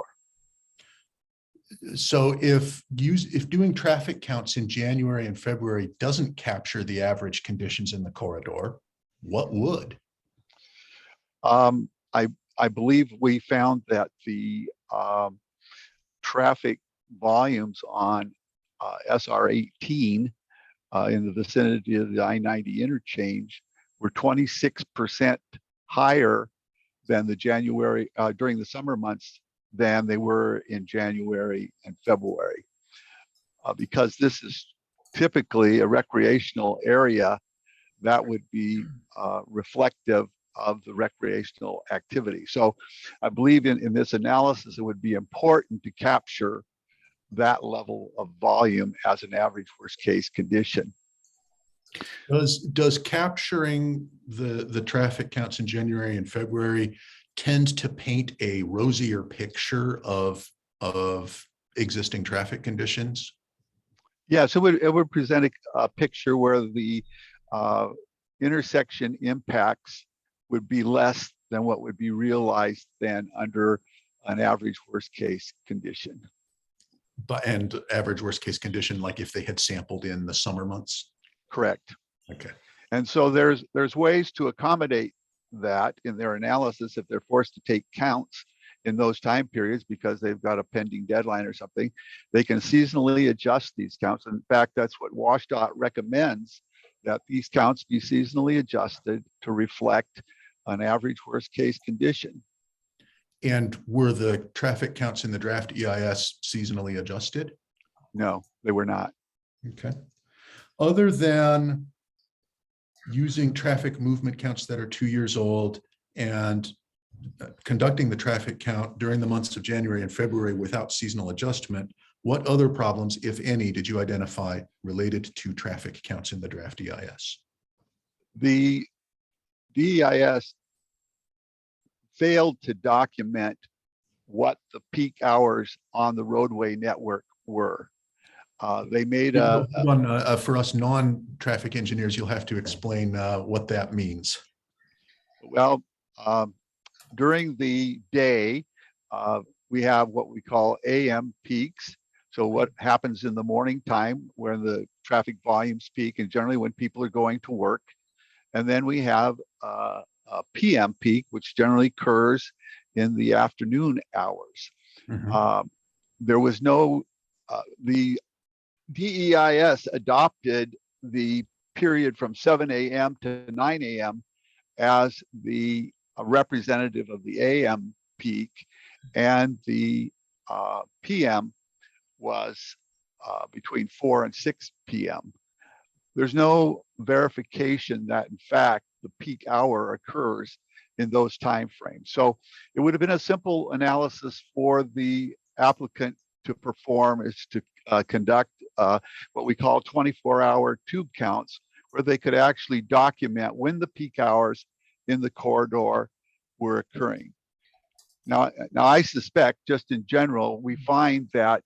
So if doing traffic counts in January and February doesn't capture the average conditions in the corridor, what would? I believe we found that the traffic volumes on SR 18 in the vicinity of the I-90 interchange were 26% higher than the January during the summer months than they were in January and February. Because this is typically a recreational area, that would be reflective of the recreational activity. So I believe in this analysis, it would be important to capture that level of volume as an average worst case condition. Does capturing the traffic counts in January and February tend to paint a rosier picture of existing traffic conditions? Yes, it would present a picture where the intersection impacts would be less than what would be realized then under an average worst case condition. And average worst case condition, like if they had sampled in the summer months? Correct. Okay. And so there's ways to accommodate that in their analysis if they're forced to take counts in those time periods because they've got a pending deadline or something, they can seasonally adjust these counts. In fact, that's what WashDOT recommends, that these counts be seasonally adjusted to reflect an average worst case condition. And were the traffic counts in the draft EIS seasonally adjusted? No, they were not. Okay. Other than using traffic movement counts that are 2 years old and conducting the traffic count during the months of January and February without seasonal adjustment, what other problems, if any, did you identify related to traffic counts in the draft EIS? The DEIS failed to document what the peak hours on the roadway network were. They made for us non-traffic engineers, you'll have to explain what that means. well, during the day, we have what we call AM peaks. So what happens in the morning time when the traffic volumes peak, and generally when people are going to work. And then we have a PM peak, which generally occurs in the afternoon hours. Mhm. There was no, the DEIS adopted the period from 7 a.m. to 9 a.m. as the representative of the AM peak, and the PM was between 4 and 6 p.m. There's no verification that in fact the peak hour occurs in those time frames. So it would have been a simple analysis for the applicant to perform, is to conduct what we call 24-hour tube counts, where they could actually document when the peak hours in the corridor were occurring. Now I suspect, just in general, we find that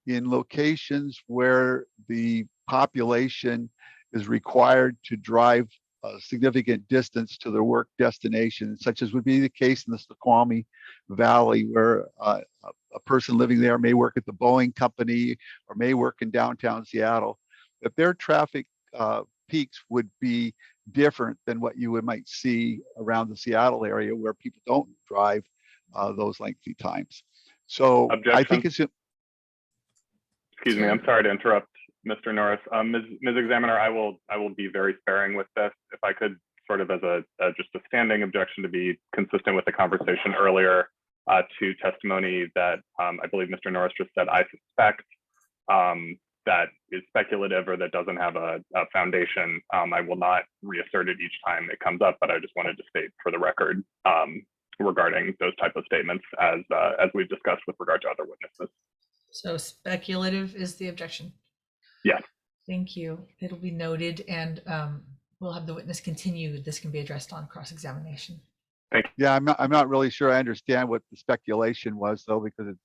in locations where the population is required to drive a significant distance to their work destination, such as would be the case in the Snoqualmie Valley, where a person living there may work at the Boeing company or may work in downtown Seattle, that their traffic peaks would be different than what you might see around the Seattle area, where people don't drive those lengthy times. So Objection. I think it's. Excuse me, I'm sorry to interrupt, Mr. Norris. Ms. Examiner, I will be very sparing with this. If I could, sort of as just a standing objection, to be consistent with the conversation earlier, to testimony that I believe Mr. Norris just said, I suspect that is speculative or that doesn't have a foundation. I will not reassert it each time it comes up, but I just wanted to state for the record regarding those type of statements, as we've discussed with regard to other witnesses. So speculative is the objection. Yes. Thank you. It'll be noted, and we'll have the witness continue. This can be addressed on cross-examination. Yeah, I'm not really sure I understand what the speculation was, though, because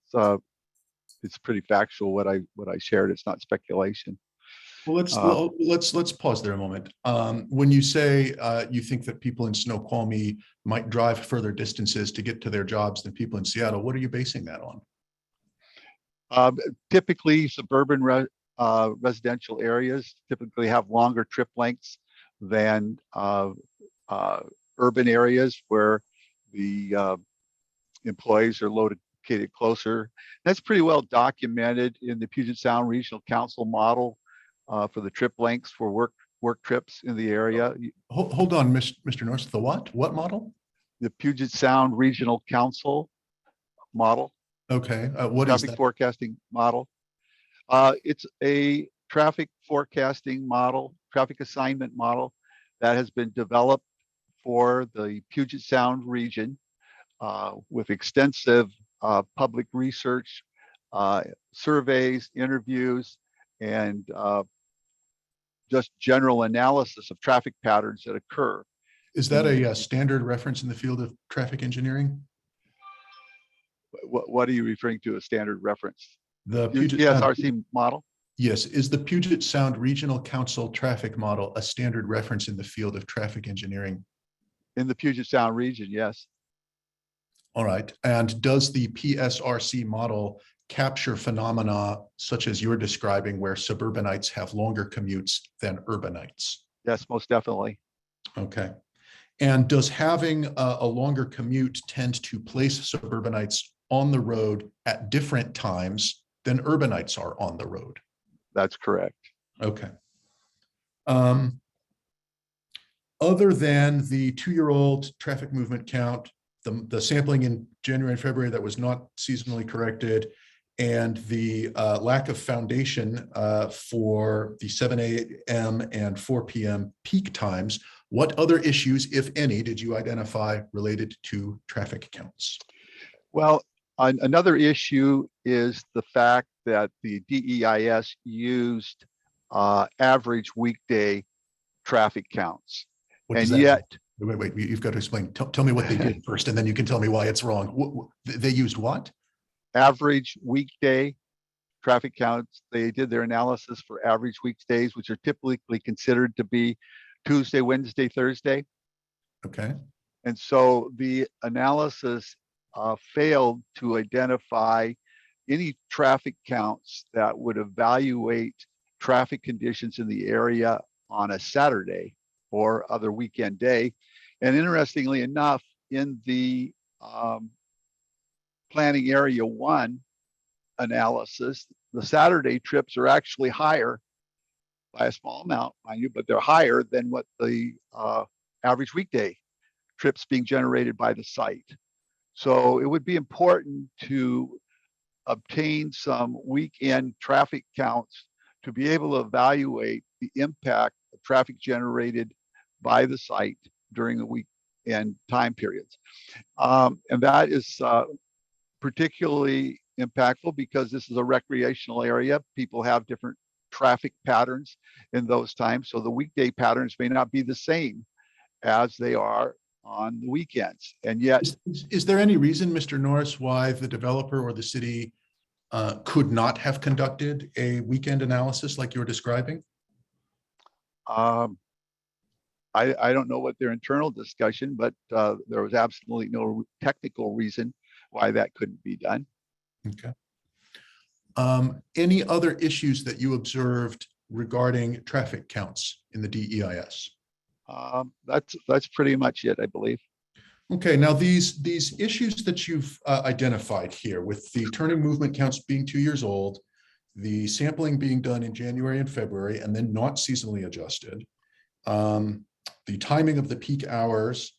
it's pretty factual what I shared. It's not speculation. Well, let's pause there a moment. When you say you think that people in Snoqualmie might drive further distances to get to their jobs than people in Seattle, what are you basing that on? Typically, suburban residential areas typically have longer trip lengths than urban areas where the employees are located closer. That's pretty well documented in the Puget Sound Regional Council model for the trip lengths for work trips in the area. Hold on, Mr. Norris, the what? What model? The Puget Sound Regional Council model. Okay, what is traffic that? Forecasting model. It's a traffic forecasting model, traffic assignment model that has been developed for the Puget Sound region with extensive public research, surveys, interviews, and just general analysis of traffic patterns that occur. Is that a standard reference in the field of traffic engineering? What are you referring to as standard reference? The Puget PSRC model? Yes. Is the Puget Sound Regional Council traffic model a standard reference in the field of traffic engineering? In the Puget Sound region, yes. All right. And does the PSRC model capture phenomena such as you're describing, where suburbanites have longer commutes than urbanites? Yes, most definitely. Okay. And does having a longer commute tend to place suburbanites on the road at different times than urbanites are on the road. That's correct. Okay. Other than the 2-year-old traffic movement count, the sampling in January and February that was not seasonally corrected, and the lack of foundation for the 7 a.m. and 4 p.m. peak times, what other issues, if any, did you identify related to traffic counts? Well, another issue is the fact that the DEIS used average weekday traffic counts. What does And that yet, mean? Wait, you've got to explain. Tell me what they did first, and then you can tell me why it's wrong. They used what? average weekday traffic counts, they did their analysis for average weekdays, which are typically considered to be Tuesday, Wednesday, Thursday. Okay. And so the analysis failed to identify any traffic counts that would evaluate traffic conditions in the area on a Saturday or other weekend day. And interestingly enough, in the planning area 1 analysis, the Saturday trips are actually higher by a small amount, mind you, but they're higher than what the average weekday trips being generated by the site. So it would be important to obtain some weekend traffic counts to be able to evaluate the impact of traffic generated by the site during the weekend time periods. And that is particularly impactful because this is a recreational area. People have different traffic patterns in those times. So the weekday patterns may not be the same as they are on the weekends. And yet, is there any reason, Mr. Norris, why the developer or the city could not have conducted a weekend analysis like you're describing? I don't know what their internal discussion, but there was absolutely no technical reason why that couldn't be done. Okay. Any other issues that you observed regarding traffic counts in the DEIS? That's pretty much it, I believe. Okay, now these issues that you've identified here with the turning movement counts being 2 years old, the sampling being done in January and February and then not seasonally adjusted, the timing of the peak hours,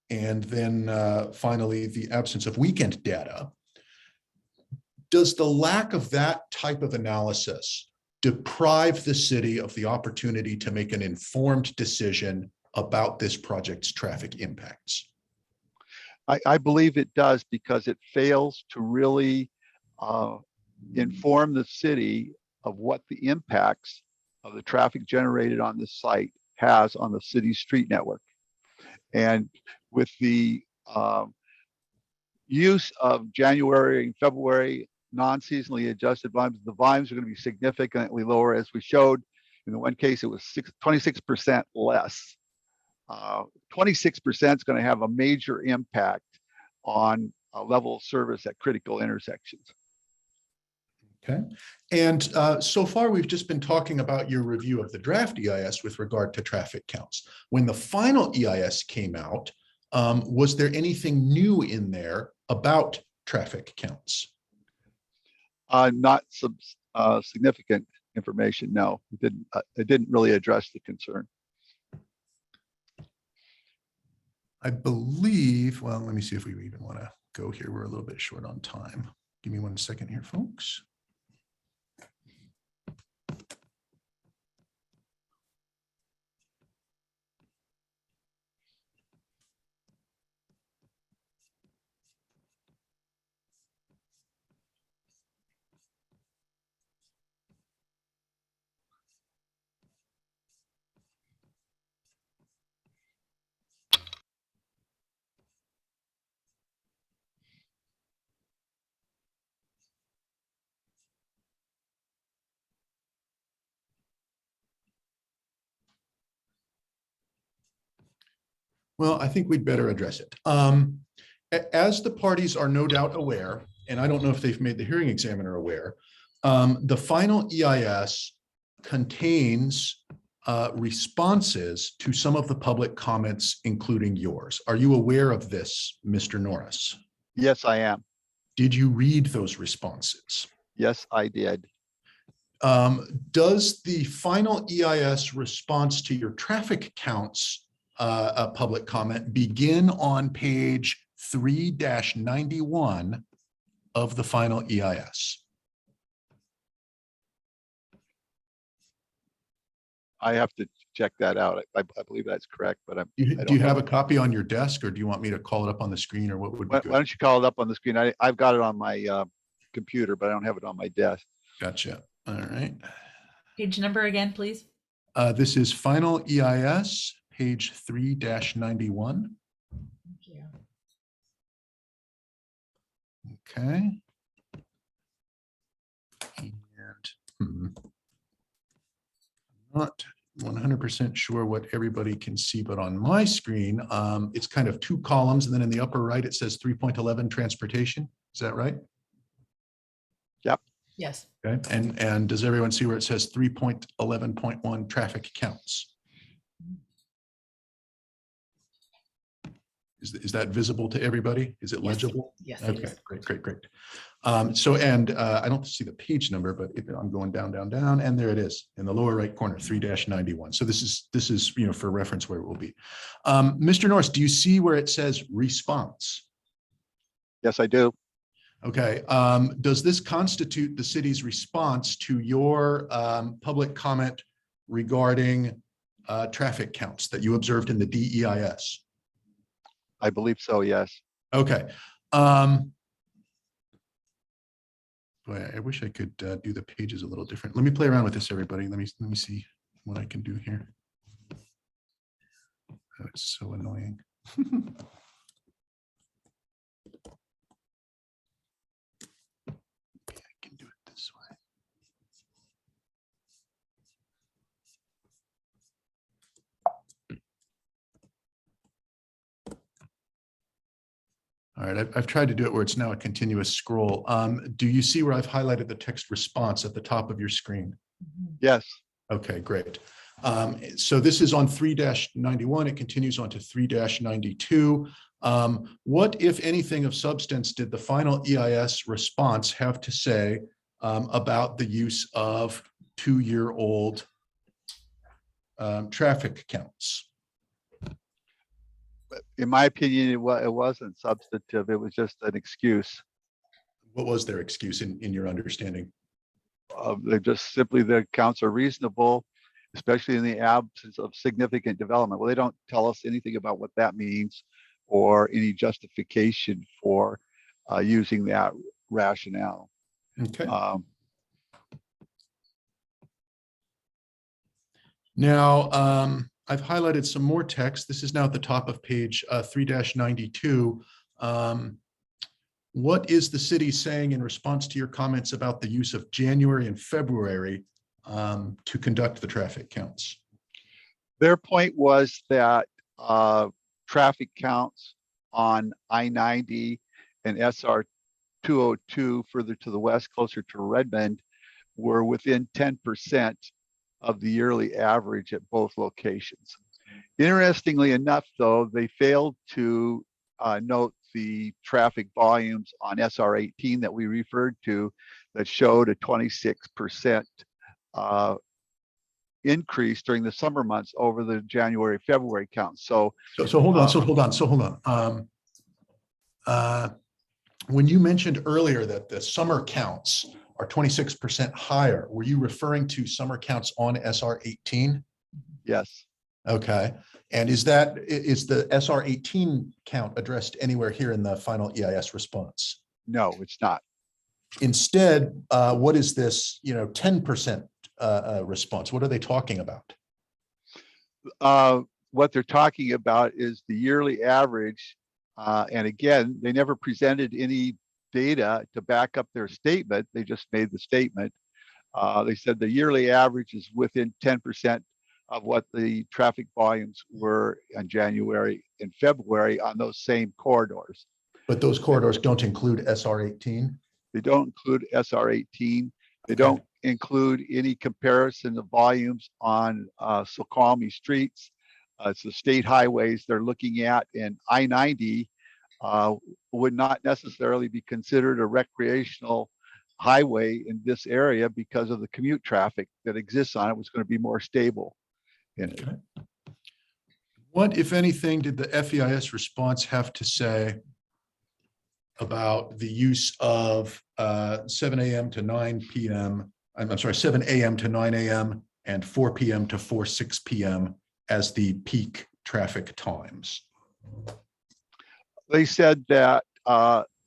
and then finally the absence of weekend data. Does the lack of that type of analysis deprive the city of the opportunity to make an informed decision about this project's traffic impacts? I believe it does, because it fails to really inform the city of what the impacts of the traffic generated on this site has on the city's street network. And with the use of January and February non-seasonally adjusted volumes, the volumes are going to be significantly lower. As we showed in the one case, it was 26% less. 26% is going to have a major impact on a level of service at critical intersections. Okay. And so far, we've just been talking about your review of the draft EIS with regard to traffic counts. When the final EIS came out, was there anything new in there about traffic counts? Not some significant information, no. It didn't really address the concern. I believe, well, let me see if we even want to go here. We're a little bit short on time. Give me 1 second here, folks. Well, I think we'd better address it. As the parties are no doubt aware, and I don't know if they've made the hearing examiner aware, the final EIS contains responses to some of the public comments, including yours. Are you aware of this, Mr. Norris? Yes, I am. Did you read those responses? Yes, I did. Does the final EIS response to your traffic counts a public comment begin on page 3-91 of the final EIS? I have to check that out. I believe that's correct, but Do you have a copy on your desk, or do you want me to call it up on the screen, or what would be Why good? don't you call it up on the screen? I've got it on my computer, but I don't have it on my desk. Gotcha. All right. Page number again, please. This is final EIS, page 3-91. Thank you. Okay. And not 100% sure what everybody can see, but on my screen, it's kind of two columns, and then in the upper right, it says 3.11 transportation. Is that right? Yes. Okay. And does everyone see where it says 3.11.1 traffic counts? Is that visible to everybody? Is it Yes. legible? Yes. it Okay, is. great. I don't see the page number, but if I'm going down, and there it is in the lower right corner, 3-91. So this is, for reference where it will be. Mr. Norris, do you see where it says response? Yes, I do. Okay. Does this constitute the city's response to your public comment regarding traffic counts that you observed in the DEIS? I believe so, yes. Okay. Boy, I wish I could do the pages a little different. Let me play around with this, everybody. Let me see what I can do here. Oh, it's so annoying. I can do it this way. All right, I've tried to do it where it's now a continuous scroll. Do you see where I've highlighted the text response at the top of your screen? Yes. Okay, great. So this is on 3-91. It continues on to 3-92. What, if anything, of substance did the final EIS response have to say about the use of 2-year-old traffic counts? In my opinion, it wasn't substantive. It was just an excuse. What was their excuse in your understanding? They're just simply the counts are reasonable, especially in the absence of significant development. Well, they don't tell us anything about what that means or any justification for using that rationale. Okay. Now, I've highlighted some more text. This is now at the top of page 3-92. What is the city saying in response to your comments about the use of January and February to conduct the traffic counts? Their point was that traffic counts on I-90 and SR 202 further to the west, closer to Redmond, were within 10% of the yearly average at both locations. Interestingly enough, though, they failed to note the traffic volumes on SR 18 that we referred to that showed a 26% increase during the summer months over the January, February counts. So hold on. When you mentioned earlier that the summer counts are 26% higher, were you referring to summer counts on SR 18? yes. Okay. And is the SR 18 count addressed anywhere here in the final EIS response? No, it's not. Instead, what is this, 10% response? What are they talking about? What they're talking about is the yearly average. And again, they never presented any data to back up their statement. They just made the statement. They said the yearly average is within 10% of what the traffic volumes were in January and February on those same corridors. But those corridors don't include SR 18? They don't include SR 18. They don't include any comparison of volumes on Snoqualmie streets. It's the state highways they're looking at, and I-90 would not necessarily be considered a recreational highway in this area because of the commute traffic that exists on it was going to be more stable in it. Okay. What, if anything, did the FEIS response have to say about the use of 7 a.m. to 9 p.m.? I'm sorry, 7 a.m. to 9 a.m. and 4 p.m. to 6 p.m. as the peak traffic times? They said that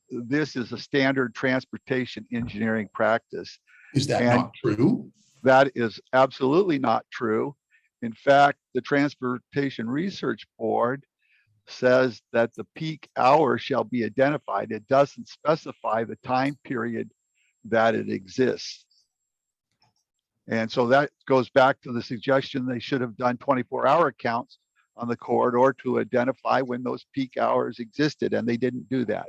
this is a standard transportation engineering practice. Is that And not true? that is absolutely not true. In fact, the Transportation Research Board says that the peak hour shall be identified. It doesn't specify the time period that it exists. And so that goes back to the suggestion they should have done 24-hour counts on the corridor to identify when those peak hours existed, and they didn't do that.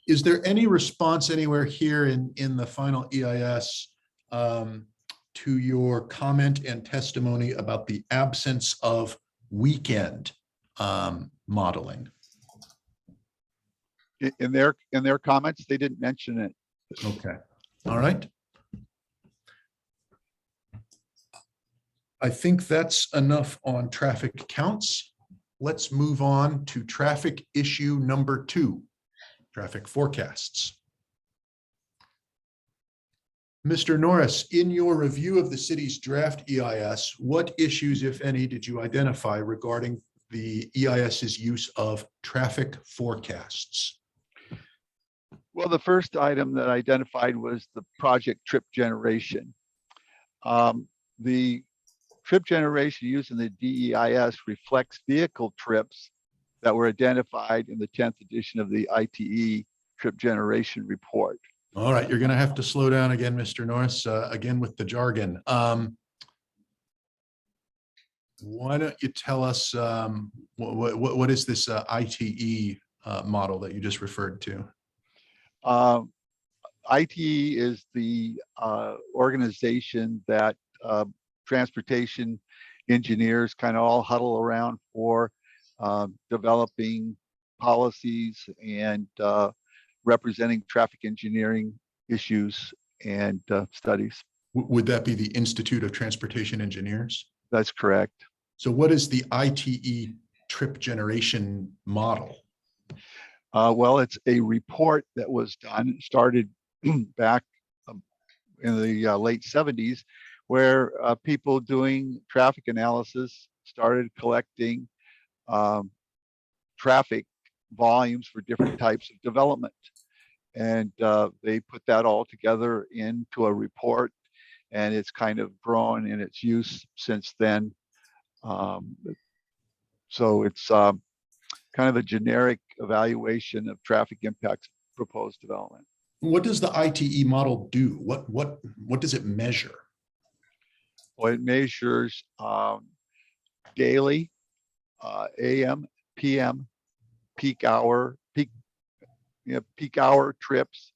Is there any response anywhere here in the final EIS to your comment and testimony about the absence of weekend modeling? In their comments, they didn't mention it. Okay, all right. I think that's enough on traffic counts. Let's move on to traffic issue number 2, traffic forecasts. Mr. Norris, in your review of the city's draft EIS, what issues, if any, did you identify regarding the EIS's use of traffic forecasts? Well, the first item that I identified was the project trip generation. The trip generation used in the DEIS reflects vehicle trips that were identified in the 10th edition of the ITE trip generation report. All right, you're going to have to slow down again, Mr. Norris, again with the jargon. Why don't you tell us what is this ITE model that you just referred to? ITE is the organization that transportation engineers kind of all huddle around for developing policies and representing traffic engineering issues and studies. Would that be the Institute of Transportation Engineers? That's correct. So what is the ITE trip generation model? Well, it's a report that was done, started back in the late 70s, where people doing traffic analysis started collecting traffic volumes for different types of development. And they put that all together into a report, and it's kind of grown in its use since then. So it's kind of a generic evaluation of traffic impacts of proposed development. What does the ITE model do? What does it measure? Well, it measures daily, AM, PM, peak hour trips,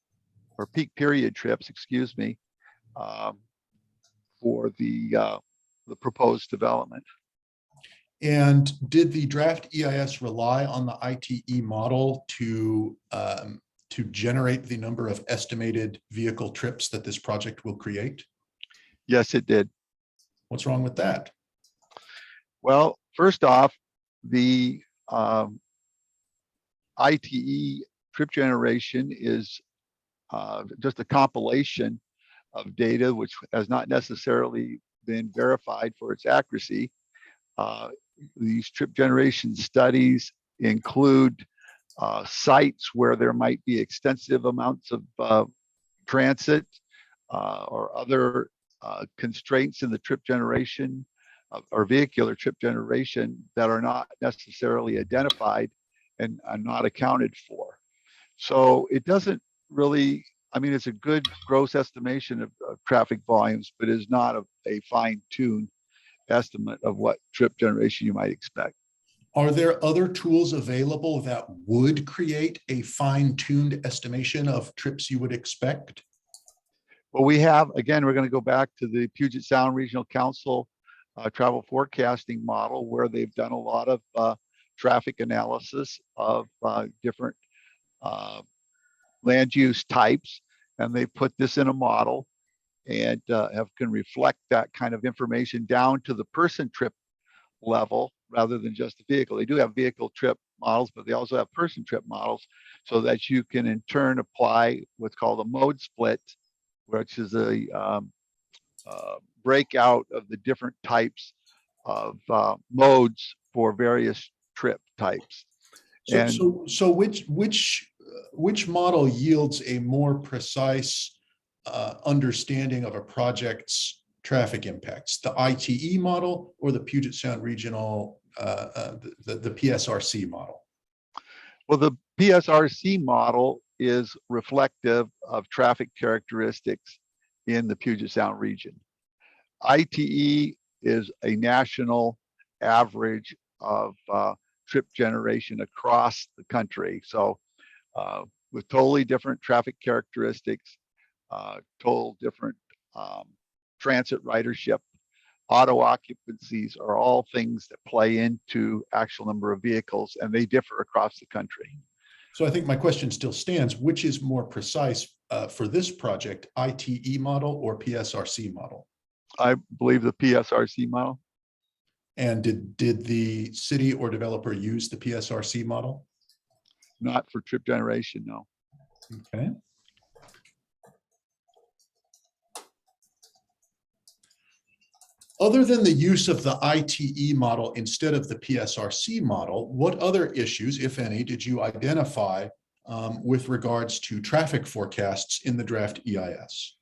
or peak period trips, excuse me, for the proposed development. And did the draft EIS rely on the ITE model to generate the number of estimated vehicle trips that this project will create? Yes, it did. What's wrong with that? Well, first off, the ITE trip generation is just a compilation of data which has not necessarily been verified for its accuracy. These trip generation studies include sites where there might be extensive amounts of transit or other constraints in the trip generation or vehicular trip generation that are not necessarily identified and are not accounted for. So it doesn't really, I mean, it's a good gross estimation of traffic volumes, but is not a fine-tuned estimate of what trip generation you might expect. Are there other tools available that would create a fine-tuned estimation of trips you would expect? Well, we have, again, we're going to go back to the Puget Sound Regional Council travel forecasting model, where they've done a lot of traffic analysis of different land use types, and they put this in a model and can reflect that kind of information down to the person trip level rather than just the vehicle. They do have vehicle trip models, but they also have person trip models, so that you can in turn apply what's called a mode split, which is a breakout of the different types of modes for various trip types. So which model yields a more precise understanding of a project's traffic impacts, the ITE model or the Puget Sound Regional, the PSRC model? Well, the PSRC model is reflective of traffic characteristics in the Puget Sound region. ITE is a national average of trip generation across the country. So with totally different traffic characteristics, total different transit ridership, auto occupancies are all things that play into actual number of vehicles, and they differ across the country. So I think my question still stands. Which is more precise for this project, ITE model or PSRC model? I believe the PSRC model. And did the city or developer use the PSRC model? Not for trip generation, no. Okay. Other than the use of the ITE model instead of the PSRC model, what other issues, if any, did you identify with regards to traffic forecasts in the draft EIS?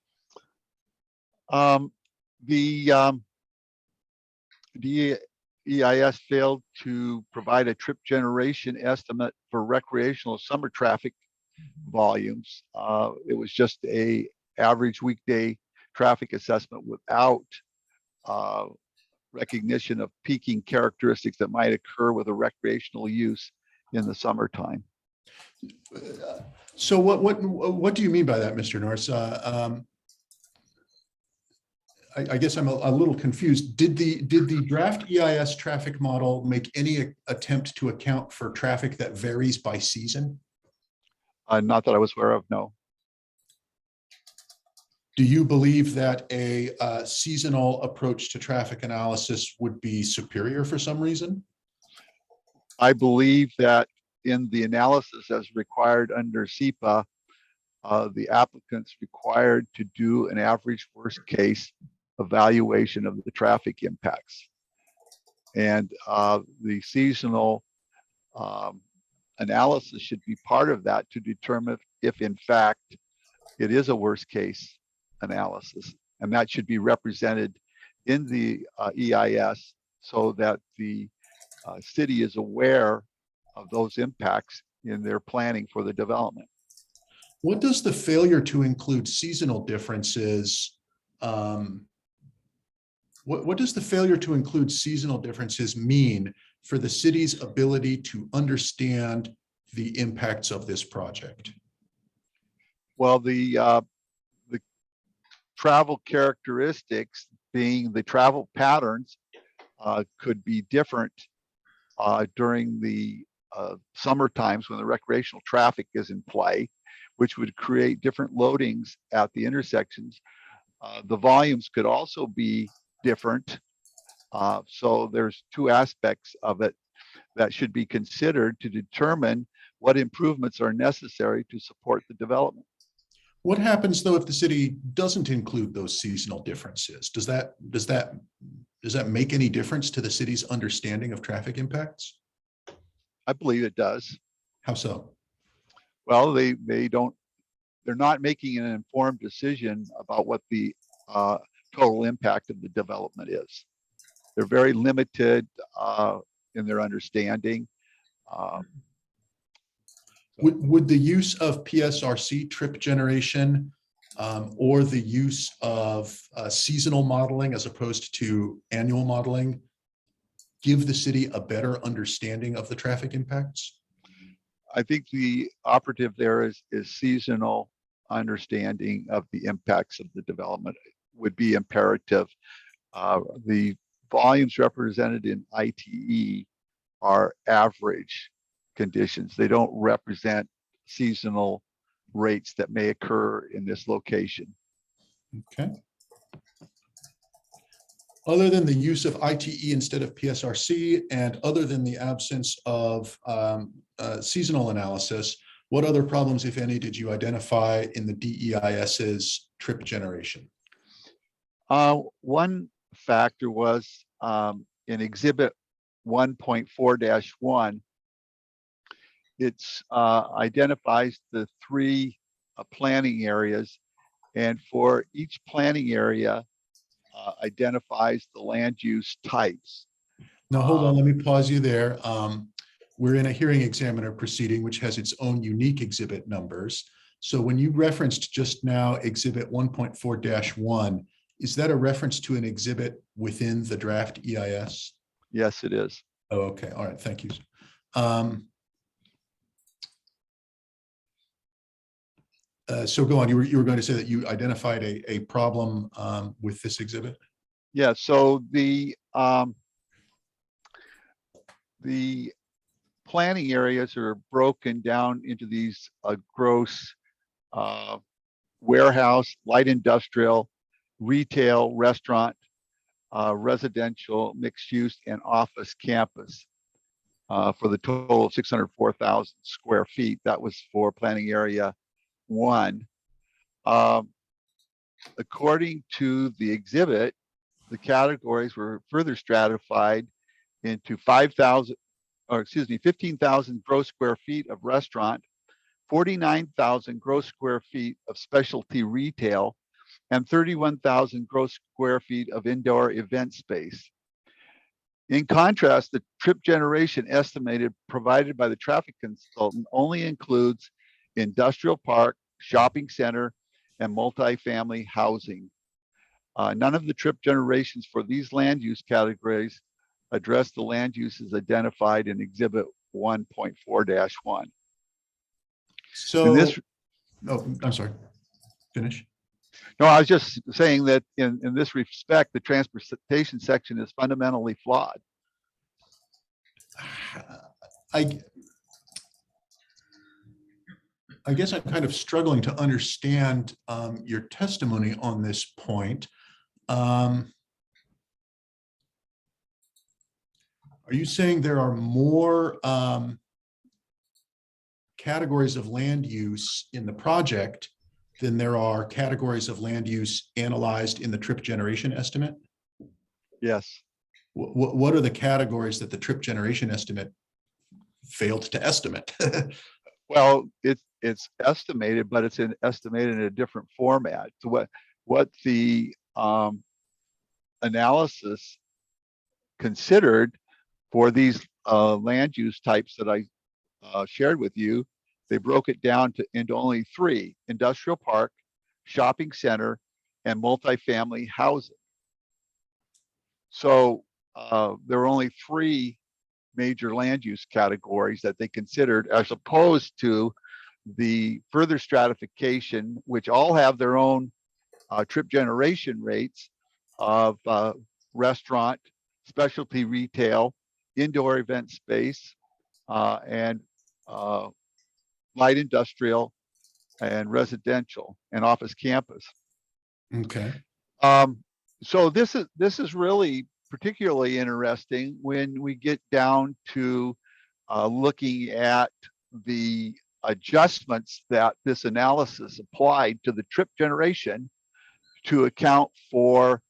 The EIS failed to provide a trip generation estimate for recreational summer traffic volumes. It was just a average weekday traffic assessment without recognition of peaking characteristics that might occur with a recreational use in the summertime. So what do you mean by that, Mr. Norris? I guess I'm a little confused. Did the draft EIS traffic model make any attempt to account for traffic that varies by season? Not that I was aware of, no. Do you believe that a seasonal approach to traffic analysis would be superior for some reason? I believe that in the analysis as required under SEPA, the applicant's required to do an average worst case evaluation of the traffic impacts. And the seasonal analysis should be part of that to determine if in fact it is a worst case analysis. And that should be represented in the EIS so that the city is aware of those impacts in their planning for the development. What does the failure to include seasonal differences, what does the failure to include seasonal differences mean for the city's ability to understand the impacts of this project? Well, the travel characteristics, being the travel patterns, could be different during the summer times when the recreational traffic is in play, which would create different loadings at the intersections. The volumes could also be different. So there's two aspects of it that should be considered to determine what improvements are necessary to support the development. What happens though if the city doesn't include those seasonal differences? Does that make any difference to the city's understanding of traffic impacts? I believe it does. How so? Well, they're not making an informed decision about what the total impact of the development is. They're very limited in their understanding. Would the use of PSRC trip generation or the use of seasonal modeling as opposed to annual modeling give the city a better understanding of the traffic impacts? I think the operative there is seasonal understanding of the impacts of the development would be imperative. The volumes represented in ITE are average conditions. They don't represent seasonal rates that may occur in this location. Okay. Other than the use of ITE instead of PSRC, and other than the absence of seasonal analysis, what other problems, if any, did you identify in the DEIS's trip generation? One factor was in Exhibit 1.4-1, it's identifies the 3 planning areas, and for each planning area identifies the land use types. Now, hold on, let me pause you there. We're in a hearing examiner proceeding, which has its own unique exhibit numbers. So when you referenced just now Exhibit 1.4-1, is that a reference to an exhibit within the draft EIS? Yes, it is. Oh, okay. All right. Thank you. So go on. You were going to say that you identified a problem with this exhibit? Yeah. So the planning areas are broken down into these gross warehouse, light industrial, retail, restaurant, residential, mixed use, and office campus for the total of 604,000 square feet. That was for planning area 1. According to the exhibit, the categories were further stratified into 15,000 gross square feet of restaurant, 49,000 gross square feet of specialty retail, and 31,000 gross square feet of indoor event space. In contrast, the trip generation estimated provided by the traffic consultant only includes industrial park, shopping center, and multifamily housing. None of the trip generations for these land use categories address the land uses identified in Exhibit 1.4-1. So, this, oh, I'm sorry. Finish. No, I was just saying that in this respect, the transportation section is fundamentally flawed. I guess I'm kind of struggling to understand your testimony on this point. Are you saying there are more categories of land use in the project than there are categories of land use analyzed in the trip generation estimate? Yes. What are the categories that the trip generation estimate failed to estimate? Well, it's estimated, but it's estimated in a different format. So what the analysis considered for these land use types that I shared with you, they broke it down into only 3: industrial park, shopping center, and multifamily housing. So there are only 3 major land use categories that they considered, as opposed to the further stratification, which all have their own trip generation rates of restaurant, specialty retail, indoor event space, and light industrial, and residential, and office campus. Okay. So this is really particularly interesting when we get down to looking at the adjustments that this analysis applied to the trip generation to account for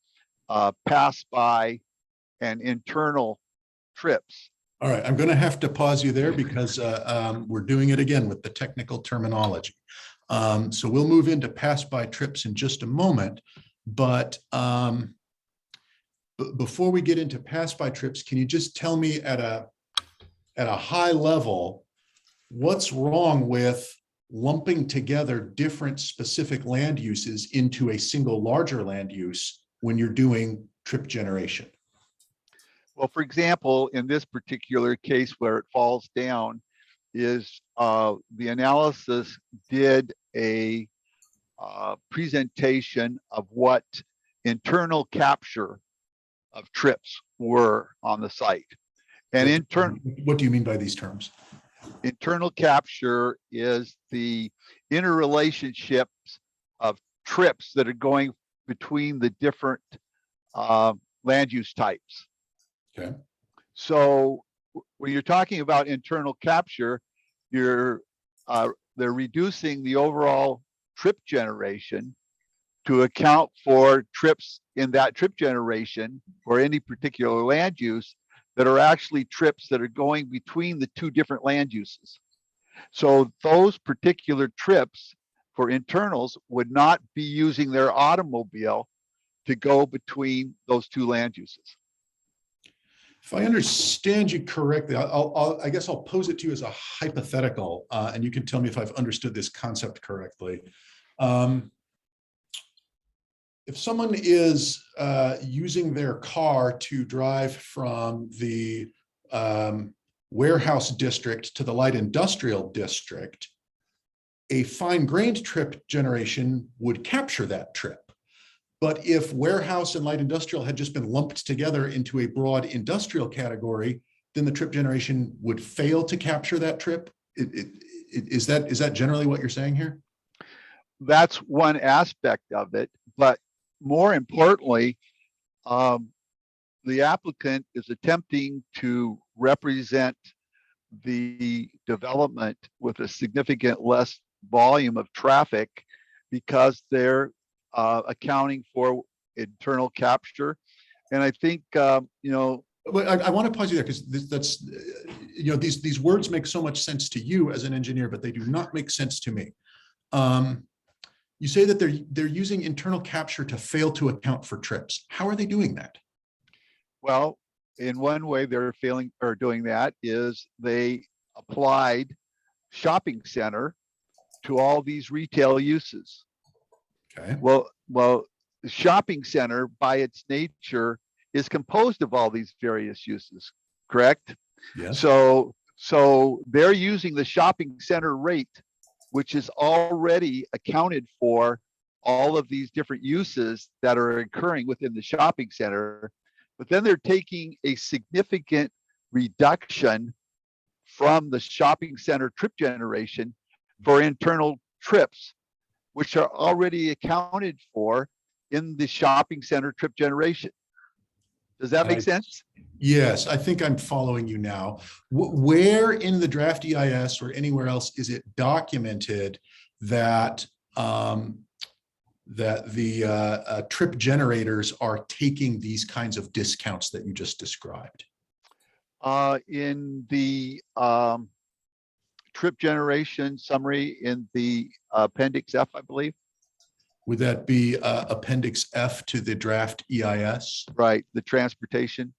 pass-by and internal trips. All right, I'm going to have to pause you there because we're doing it again with the technical terminology. So we'll move into pass-by trips in just a moment, but before we get into pass-by trips, can you just tell me at a high level, what's wrong with lumping together different specific land uses into a single larger land use when you're doing trip generation? Well, for example, in this particular case where it falls down is the analysis did a presentation of what internal capture of trips were on the site. And internal What do you mean by these terms? internal capture is the interrelationships of trips that are going between the different land use types. Okay. So when you're talking about internal capture, they're reducing the overall trip generation to account for trips in that trip generation or any particular land use that are actually trips that are going between the two different land uses. So those particular trips for internals would not be using their automobile to go between those two land uses. If I understand you correctly, I guess I'll pose it to you as a hypothetical, and you can tell me if I've understood this concept correctly. If someone is using their car to drive from the warehouse district to the light industrial district, a fine-grained trip generation would capture that trip. But if warehouse and light industrial had just been lumped together into a broad industrial category, then the trip generation would fail to capture that trip. Is that generally what you're saying here? That's one aspect of it, but more importantly, the applicant is attempting to represent the development with a significant less volume of traffic because they're accounting for internal capture. And I think, But I want to pause you there because that's, these words make so much sense to you as an engineer, but they do not make sense to me. You say that they're using internal capture to fail to account for trips. How are they doing that? well, in one way they're failing or doing that is they applied shopping center to all these retail uses. Okay. Well, the shopping center by its nature is composed of all these various uses, correct? Yes. So they're using the shopping center rate, which is already accounted for all of these different uses that are occurring within the shopping center. But then they're taking a significant reduction from the shopping center trip generation for internal trips, which are already accounted for in the shopping center trip generation. Does that make sense? Yes, I think I'm following you now. Where in the draft EIS or anywhere else is it documented that the trip generators are taking these kinds of discounts that you just described? In the trip generation summary in the Appendix F, I believe. Would that be Appendix F to the draft EIS? Right, the transportation.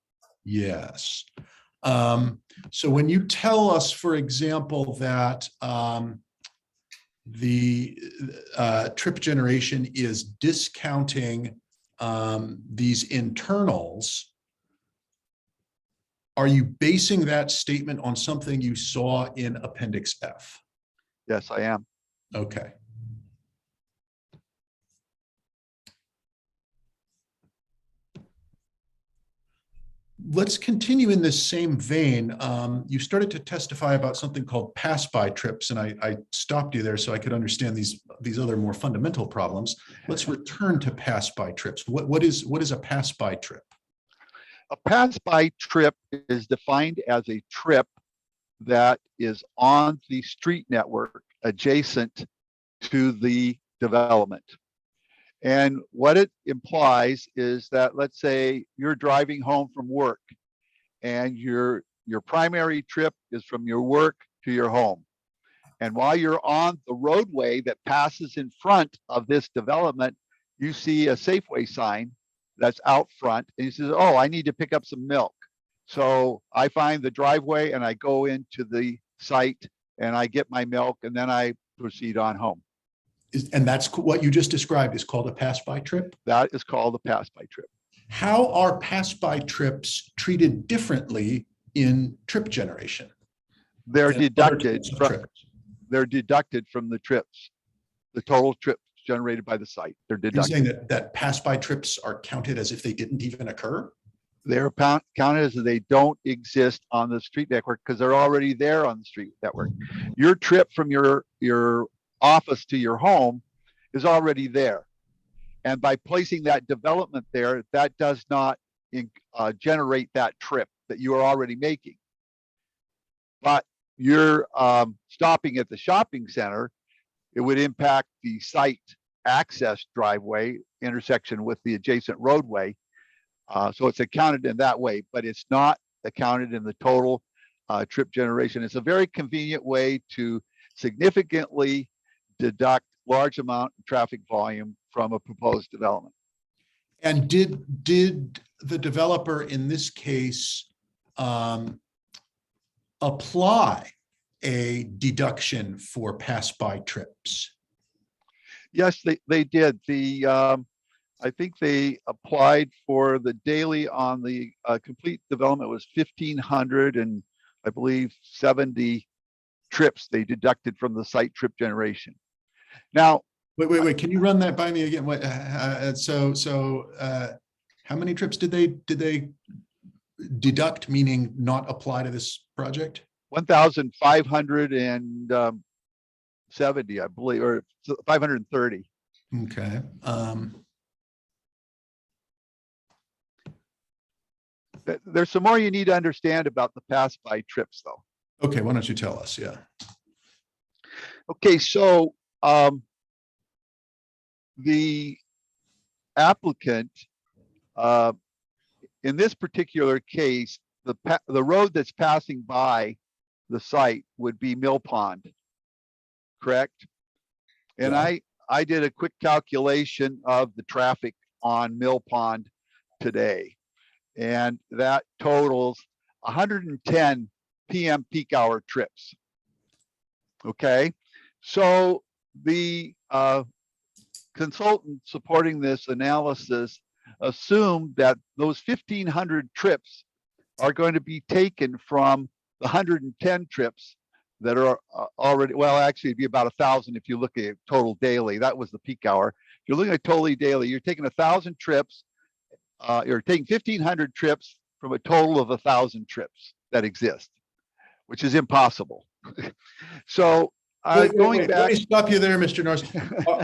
Yes. So when you tell us, for example, that the trip generation is discounting these internals, are you basing that statement on something you saw in Appendix F? Yes, I am. Okay. Let's continue in this same vein. You started to testify about something called pass-by trips, and I stopped you there so I could understand these other more fundamental problems. Let's return to pass-by trips. What is a pass-by trip? A pass-by trip is defined as a trip that is on the street network adjacent to the development. And what it implies is that, let's say you're driving home from work and your primary trip is from your work to your home. And while you're on the roadway that passes in front of this development, you see a Safeway sign that's out front, and you say, oh, I need to pick up some milk. So I find the driveway and I go into the site and I get my milk and then I proceed on home. And that's what you just described is called a pass-by trip? That is called a pass-by trip. How are pass-by trips treated differently in trip generation? They're than other deducted types of from, trips? they're deducted from the trips, the total trips generated by the site. They're You're saying deducted. that pass-by trips are counted as if they didn't even occur? they're counted as they don't exist on the street network because they're already there on the street network. Your trip from your office to your home is already there. And by placing that development there, that does not generate that trip that you are already making. But you're stopping at the shopping center, it would impact the site access driveway intersection with the adjacent roadway. So it's accounted in that way, but it's not accounted in the total trip generation. It's a very convenient way to significantly deduct large amount of traffic volume from a proposed development. And did the developer in this case apply a deduction for pass-by trips? Yes, they did. I think they applied for the daily on the complete development was 1,500 and I believe 70 trips they deducted from the site trip generation. Now, Wait, can you run that by me again? What, how many trips did they deduct, meaning not apply to this project? 1,570, I believe, or 530. Okay. There's some more you need to understand about the pass-by trips, though. Okay, why don't you tell us? Yeah. Okay, so the applicant, in this particular case, the road that's passing by the site would be Mill Pond, correct? And Yeah. I did a quick calculation of the traffic on Mill Pond today, and that totals 110 PM peak hour trips. Okay, so the consultant supporting this analysis assumed that those 1,500 trips are going to be taken from the 110 trips that are already, well, actually it'd be about 1,000 if you look at total daily. That was the peak hour. If you're looking at totally daily, you're taking 1,000 trips, you're taking 1,500 trips from a total of 1,000 trips that exist, which is impossible. So going back. Let me stop you there, Mr. Norris.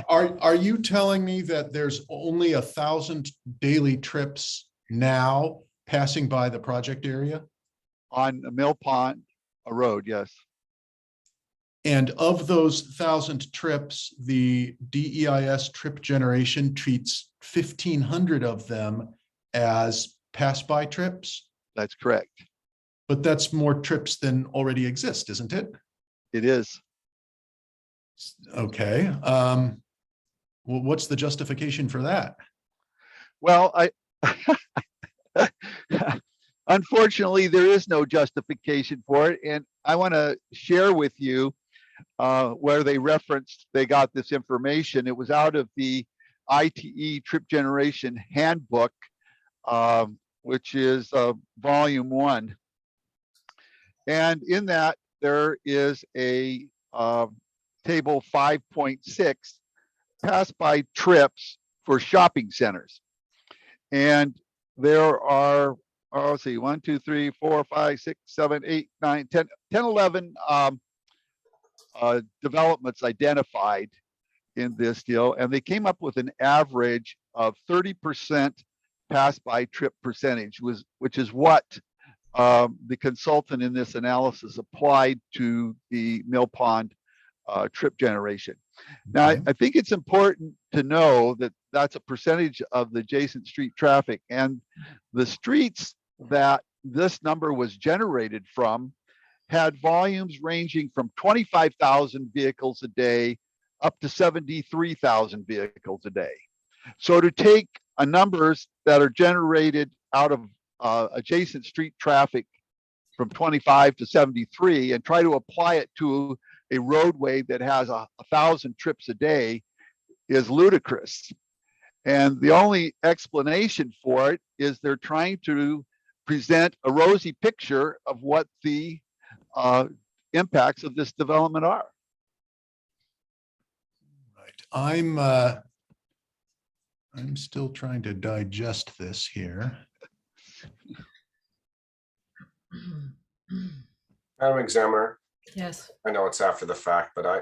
Are you telling me that there's only 1,000 daily trips now passing by the project area? On Mill Pond Road, yes. And of those 1,000 trips, the DEIS trip generation treats 1,500 of them as pass-by trips? That's correct. But that's more trips than already exist, isn't it? It is. Okay. Well, what's the justification for that? Well, unfortunately, there is no justification for it. And I want to share with you where they got this information. It was out of the ITE Trip Generation Handbook, which is volume 1. And in that, there is a table 5.6, pass-by trips for shopping centers. And there are, let's see, 1, 2, 3, 4, 5, 6, 7, 8, 9, 10, 11 developments identified in this deal. And they came up with an average of 30% pass-by trip percentage, which is what the consultant in this analysis applied to the Mill Pond trip generation. Now, I think it's important to know that that's a percentage of the adjacent street traffic, and the streets that this number was generated from had volumes ranging from 25,000 vehicles a day up to 73,000 vehicles a day. So to take numbers that are generated out of adjacent street traffic from 25 to 73 and try to apply it to a roadway that has 1,000 trips a day is ludicrous. And the only explanation for it is they're trying to present a rosy picture of what the impacts of this development are. Right. I'm still trying to digest this here. Madam Examiner, Yes. I know it's after the fact, but I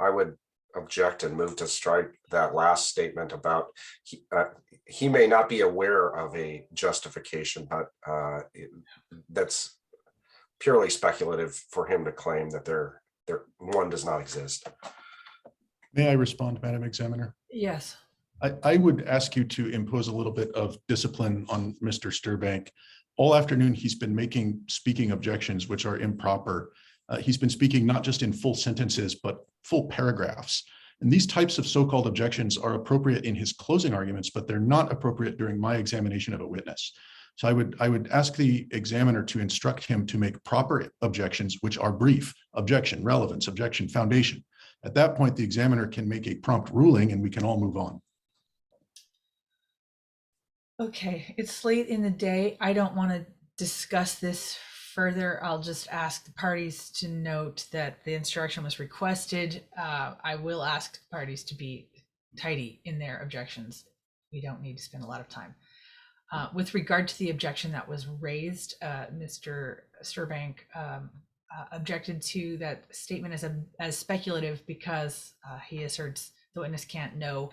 would object and move to strike that last statement about he may not be aware of a justification, but that's purely speculative for him to claim that one does not exist. May I respond, Madam Examiner? Yes. I would ask you to impose a little bit of discipline on Mr. Sturbank. All afternoon, he's been making speaking objections, which are improper. He's been speaking not just in full sentences, but full paragraphs. And these types of so-called objections are appropriate in his closing arguments, but they're not appropriate during my examination of a witness. So I would ask the examiner to instruct him to make proper objections, which are brief: objection, relevance, objection, foundation. At that point, the examiner can make a prompt ruling and we can all move on. Okay, it's late in the day. I don't want to discuss this further. I'll just ask the parties to note that the instruction was requested. I will ask the parties to be tidy in their objections. We don't need to spend a lot of time. With regard to the objection that was raised, Mr. Sturbank objected to that statement as speculative because he asserts the witness can't know.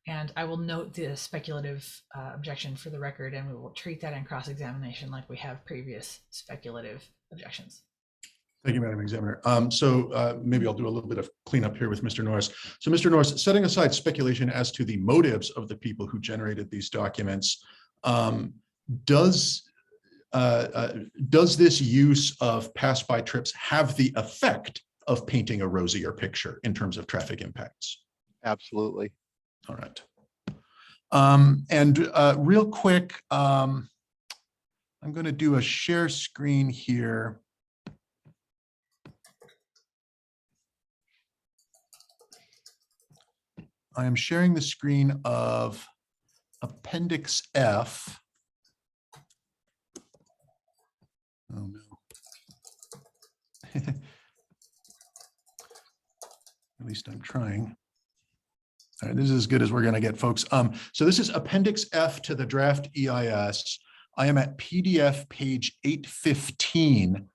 And I will note the speculative objection for the record, and we will treat that in cross-examination like we have previous speculative objections. Thank you, Madam Examiner. Maybe I'll do a little bit of cleanup here with Mr. Norris. So Mr. Norris, setting aside speculation as to the motives of the people who generated these documents, does this use of pass-by trips have the effect of painting a rosier picture in terms of traffic impacts? Absolutely. All right. Real quick, I'm going to do a share screen here. I am sharing the screen of Appendix F. Oh no. At least I'm trying. All right, this is as good as we're going to get, folks. So this is Appendix F to the draft EIS. I am at PDF page 815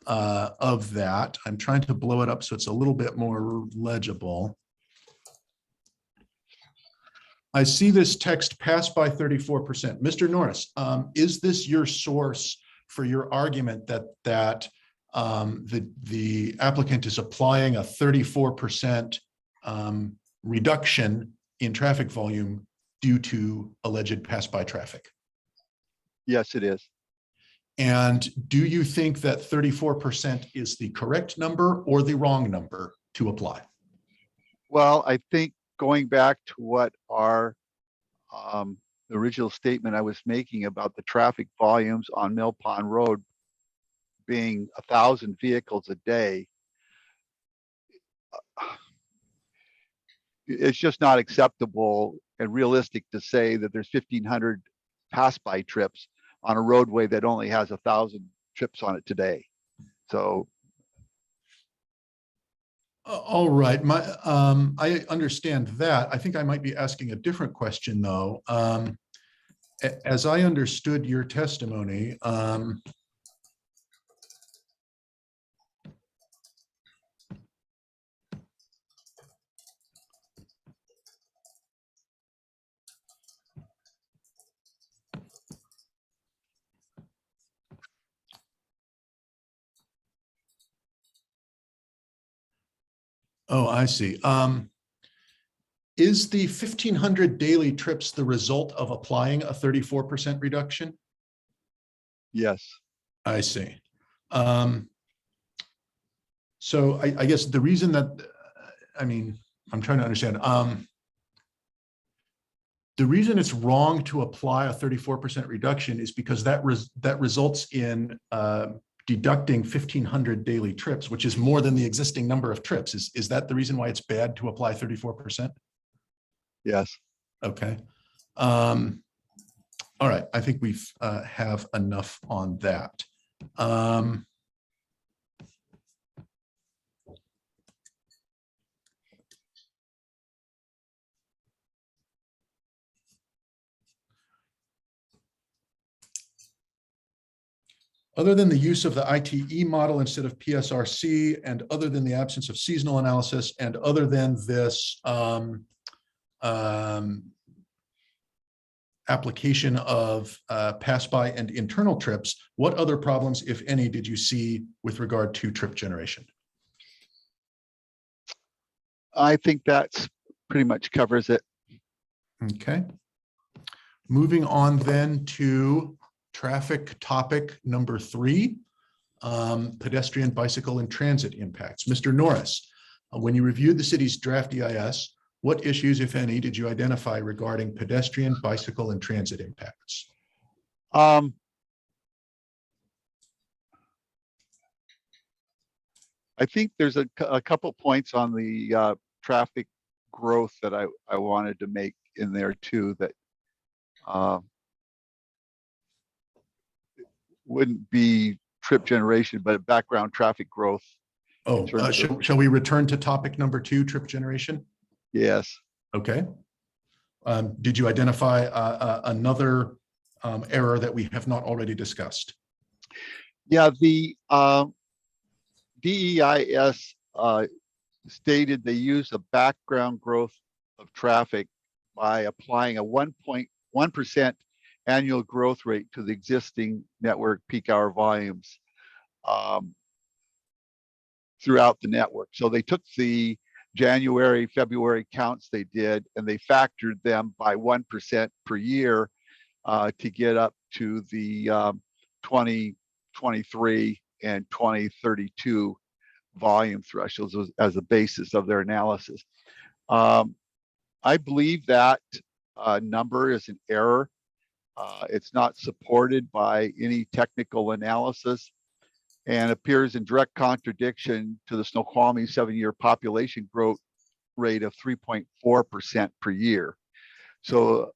of that. I'm trying to blow it up so it's a little bit more legible. I see this text passed by 34%. Mr. Norris, is this your source for your argument that the applicant is applying a 34% reduction in traffic volume due to alleged pass-by traffic? Yes, it is. And do you think that 34% is the correct number or the wrong number to apply? Well, I think going back to what our original statement I was making about the traffic volumes on Mill Pond Road being 1,000 vehicles a day, it's just not acceptable and realistic to say that there's 1,500 pass-by trips on a roadway that only has 1,000 trips on it today. So. All right, I understand that. I think I might be asking a different question though. As I understood your testimony, oh, I see. Is the 1,500 daily trips the result of applying a 34% reduction? Yes. I see. So I guess the reason that, I'm trying to understand. The reason it's wrong to apply a 34% reduction is because that results in deducting 1,500 daily trips, which is more than the existing number of trips. Is that the reason why it's bad to apply 34%? Yes. Okay. All right. I think we've have enough on that. Other than the use of the ITE model instead of PSRC, and other than the absence of seasonal analysis, and other than this application of pass-by and internal trips, what other problems, if any, did you see with regard to trip generation? I think that's pretty much covers it. Okay. Moving on then to traffic topic number 3, pedestrian, bicycle, and transit impacts. Mr. Norris, when you reviewed the city's draft EIS, what issues, if any, did you identify regarding pedestrian, bicycle, and transit impacts? I think there's a couple points on the traffic growth that I wanted to make in there too, that wouldn't be trip generation, but background traffic growth. Oh, shall we return to topic number 2, trip generation? Yes. Okay. Did you identify another error that we have not already discussed? Yeah, the DEIS stated they use a background growth of traffic by applying a 1.1% annual growth rate to the existing network peak hour volumes throughout the network. So they took the January, February counts they did, and they factored them by 1% per year to get up to the 2023 and 2032 volume thresholds as a basis of their analysis. I believe that number is an error. It's not supported by any technical analysis and appears in direct contradiction to the Snoqualmie 7-year population growth rate of 3.4% per year. So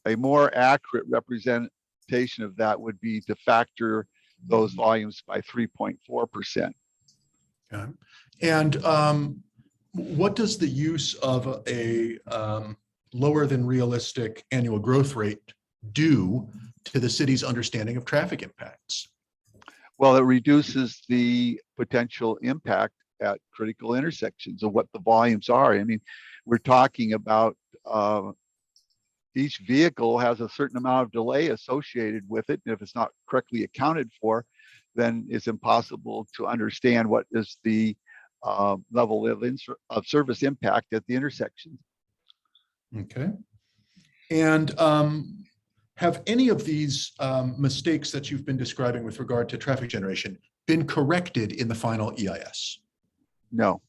a more accurate representation of that would be to factor those volumes by 3.4%. Okay. And what does the use of a lower than realistic annual growth rate do to the city's understanding of traffic impacts? Well, it reduces the potential impact at critical intersections of what the volumes are. I mean, we're talking about each vehicle has a certain amount of delay associated with it. And if it's not correctly accounted for, then it's impossible to understand what is the level of service impact at the intersection. Okay. And have any of these mistakes that you've been describing with regard to traffic generation been corrected in the final EIS? No.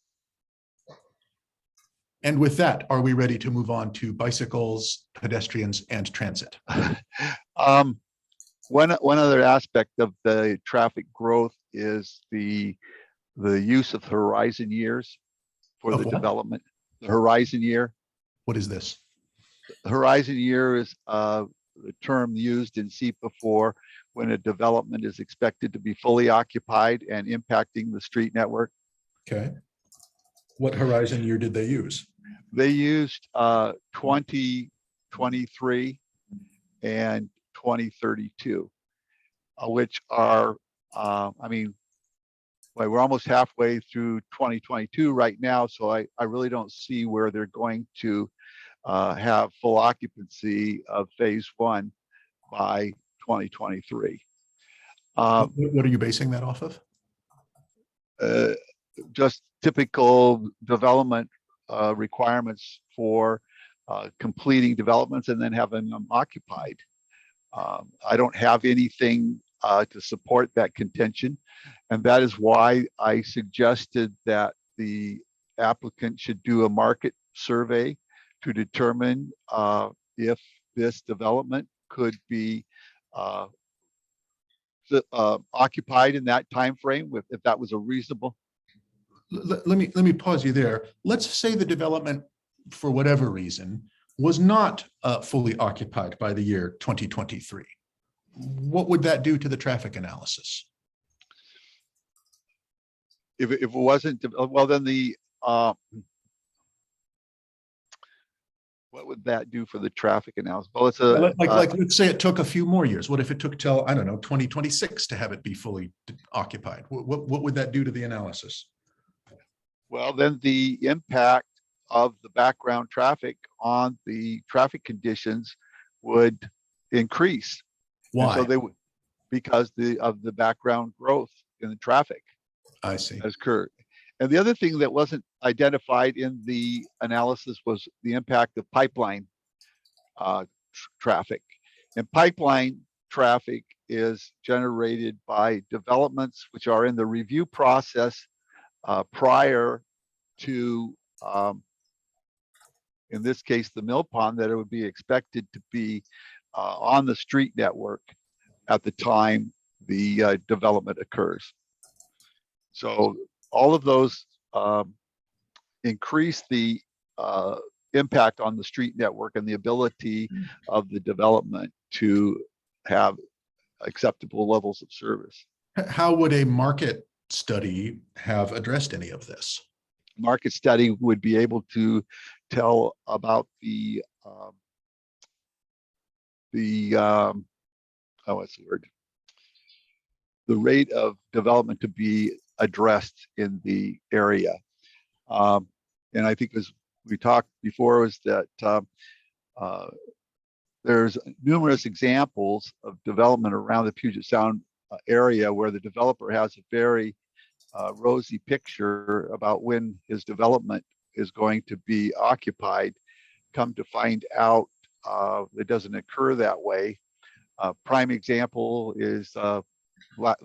And with that, are we ready to move on to bicycles, pedestrians, and transit? One other aspect of the traffic growth is the use of horizon years for the development. The horizon year. What is this? The horizon year is the term used in SEPA for when a development is expected to be fully occupied and impacting the street network. Okay. What horizon year did they use? They used 2023 and 2032, which are, I mean, well, we're almost halfway through 2022 right now, so I really don't see where they're going to have full occupancy of phase 1 by 2023. What are you basing that off of? Just typical development requirements for completing developments and then having them occupied. I don't have anything to support that contention, and that is why I suggested that the applicant should do a market survey to determine if this development could be occupied in that time frame, if that was a reasonable. Let me pause you there. Let's say the development, for whatever reason, was not fully occupied by the year 2023. What would that do to the traffic analysis? If it wasn't, well, then What would that do for the traffic analysis? Well, it's a, Like, let's say it took a few more years. What if it took till, I don't know, 2026 to have it be fully occupied? What would that do to the analysis? well, then the impact of the background traffic on the traffic conditions would increase. And Why? so they would, because of the background growth in the traffic I see. has occurred. And the other thing that wasn't identified in the analysis was the impact of pipeline traffic. And pipeline traffic is generated by developments which are in the review process prior to, in this case, the mill pond, that it would be expected to be on the street network at the time the development occurs. So all of those increase the impact on the street network and the ability of the development to have acceptable levels of service. How would a market study have addressed any of this? Market study would be able to tell about the what's the word? The rate of development to be addressed in the area. And I think, as we talked before, was that there's numerous examples of development around the Puget Sound area where the developer has a very rosy picture about when his development is going to be occupied. Come to find out, it doesn't occur that way. Prime example is the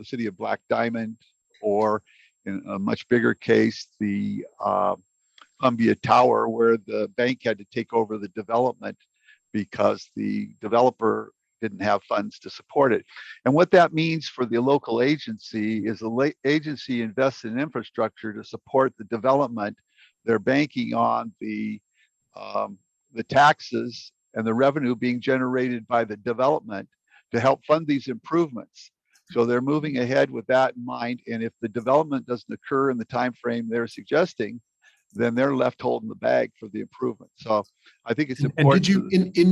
city of Black Diamond, or in a much bigger case, the Columbia Tower, where the bank had to take over the development because the developer didn't have funds to support it. And what that means for the local agency is the agency invests in infrastructure to support the development. They're banking on the taxes and the revenue being generated by the development to help fund these improvements. So they're moving ahead with that in mind. And if the development doesn't occur in the time frame they're suggesting, then they're left holding the bag for the improvement. So I think it's important. And did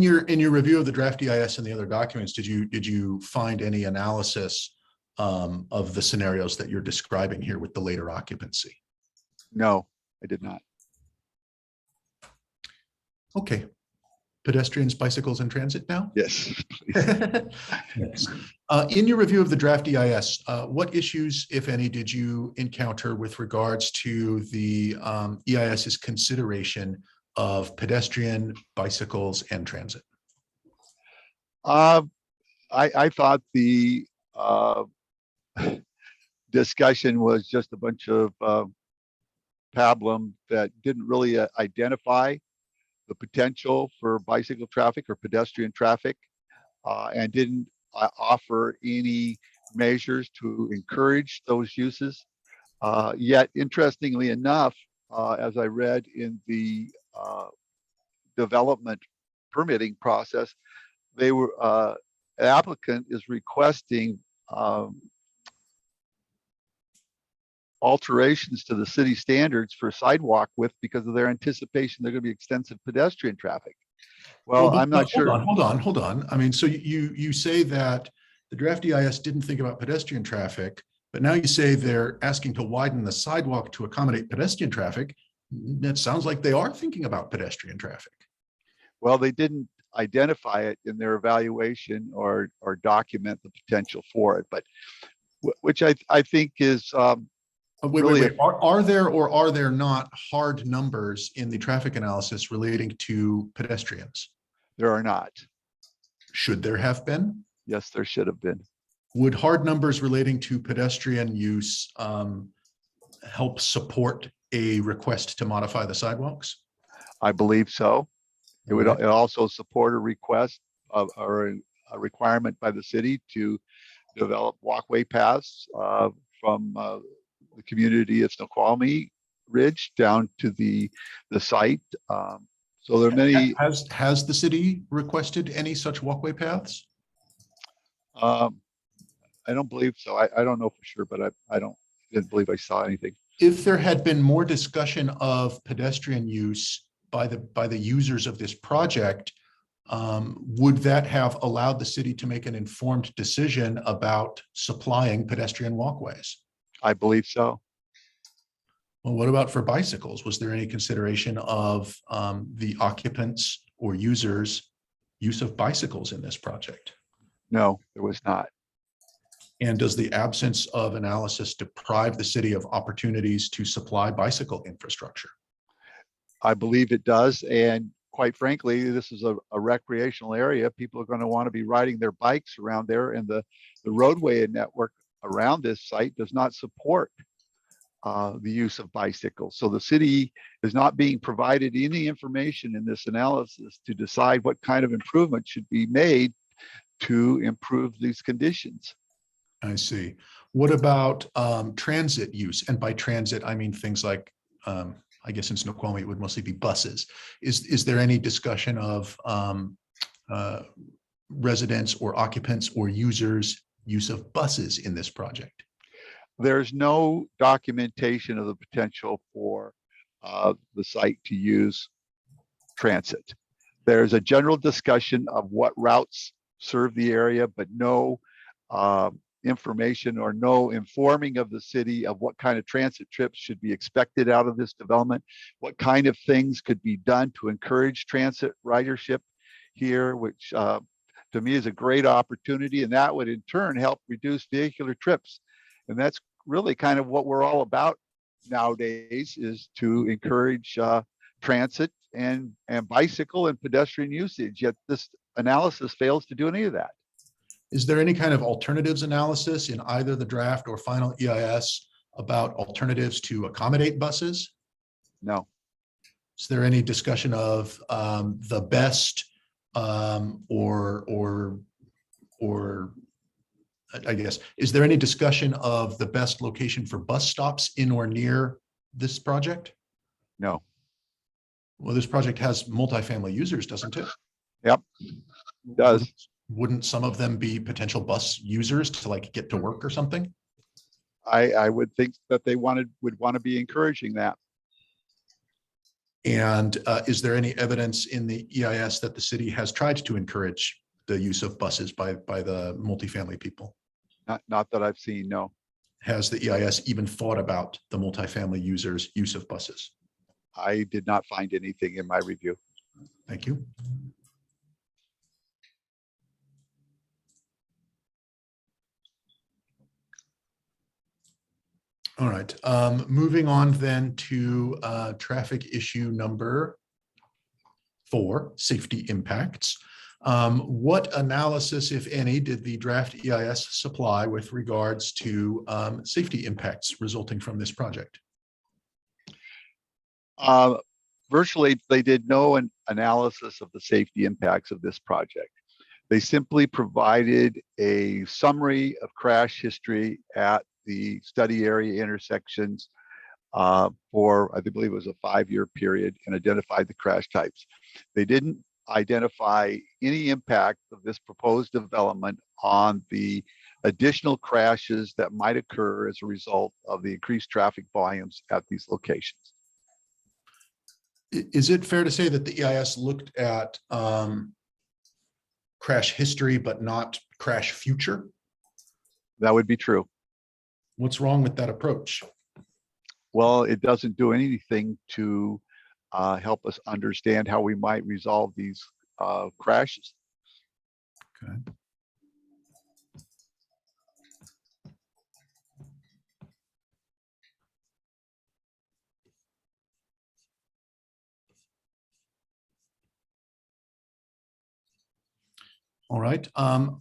you, in your review of the draft EIS and the other documents, did you find any analysis of the scenarios that you're describing here with the later occupancy? No, I did not. Okay. Pedestrians, bicycles, and transit now? Yes. Yes. In your review of the draft EIS, what issues, if any, did you encounter with regards to the EIS's consideration of pedestrian, bicycles, and transit? I thought the discussion was just a bunch of pablum that didn't really identify the potential for bicycle traffic or pedestrian traffic, and didn't offer any measures to encourage those uses. Yet, interestingly enough, as I read in the development permitting process, they were an applicant is requesting alterations to the city standards for sidewalk width because of their anticipation there's going to be extensive pedestrian traffic. Well, I'm not sure. Hold on. I mean, so you say that the draft EIS didn't think about pedestrian traffic, but now you say they're asking to widen the sidewalk to accommodate pedestrian traffic. That sounds like they are thinking about pedestrian traffic. Well, they didn't identify it in their evaluation or document the potential for it, but which I think is Wait. Are there or are there not hard numbers in the traffic analysis relating to pedestrians? There are not. Should there have been? Yes, there should have been. Would hard numbers relating to pedestrian use help support a request to modify the sidewalks? I believe so. It would also support a request or a requirement by the city to develop walkway paths from the community of Snoqualmie Ridge down to the site. So there are many. Has the city requested any such walkway paths? I don't believe so. I don't know for sure, but I didn't believe I saw anything. If there had been more discussion of pedestrian use by the users of this project, would that have allowed the city to make an informed decision about supplying pedestrian walkways? I believe so. Well, what about for bicycles? Was there any consideration of the occupants or users' use of bicycles in this project? No, there was not. And does the absence of analysis deprive the city of opportunities to supply bicycle infrastructure? I believe it does. And quite frankly, this is a recreational area. People are going to want to be riding their bikes around there, and the roadway and network around this site does not support the use of bicycles. So the city is not being provided any information in this analysis to decide what kind of improvement should be made to improve these conditions. I see. What about transit use? And by transit, I mean things like, I guess in Snoqualmie, it would mostly be buses. Is there any discussion of residents or occupants or users' use of buses in this project? There's no documentation of the potential for the site to use transit. There's a general discussion of what routes serve the area, but no information or no informing of the city of what kind of transit trips should be expected out of this development, what kind of things could be done to encourage transit ridership here, which to me is a great opportunity, and that would in turn help reduce vehicular trips. And that's really kind of what we're all about nowadays, is to encourage transit and bicycle and pedestrian usage. Yet this analysis fails to do any of that. Is there any kind of alternatives analysis in either the draft or final EIS about alternatives to accommodate buses? No. Is there any discussion of the best or I guess, is there any discussion of the best location for bus stops in or near this project? No. Well, this project has multifamily users, doesn't it? Yep, it does. Wouldn't some of them be potential bus users to like get to work or something? I would think that they would want to be encouraging that. And is there any evidence in the EIS that the city has tried to encourage the use of buses by the multifamily people? Not that I've seen, no. Has the EIS even thought about the multifamily users' use of buses? I did not find anything in my review. Thank you. All right, moving on then to traffic issue number 4, safety impacts. What analysis, if any, did the draft EIS supply with regards to safety impacts resulting from this project? Virtually, they did no analysis of the safety impacts of this project. They simply provided a summary of crash history at the study area intersections for, I believe it was a 5-year period, and identified the crash types. They didn't identify any impact of this proposed development on the additional crashes that might occur as a result of the increased traffic volumes at these locations. Is it fair to say that the EIS looked at crash history, but not crash future? That would be true. What's wrong with that approach? Well, it doesn't do anything to help us understand how we might resolve these crashes. Okay. All right,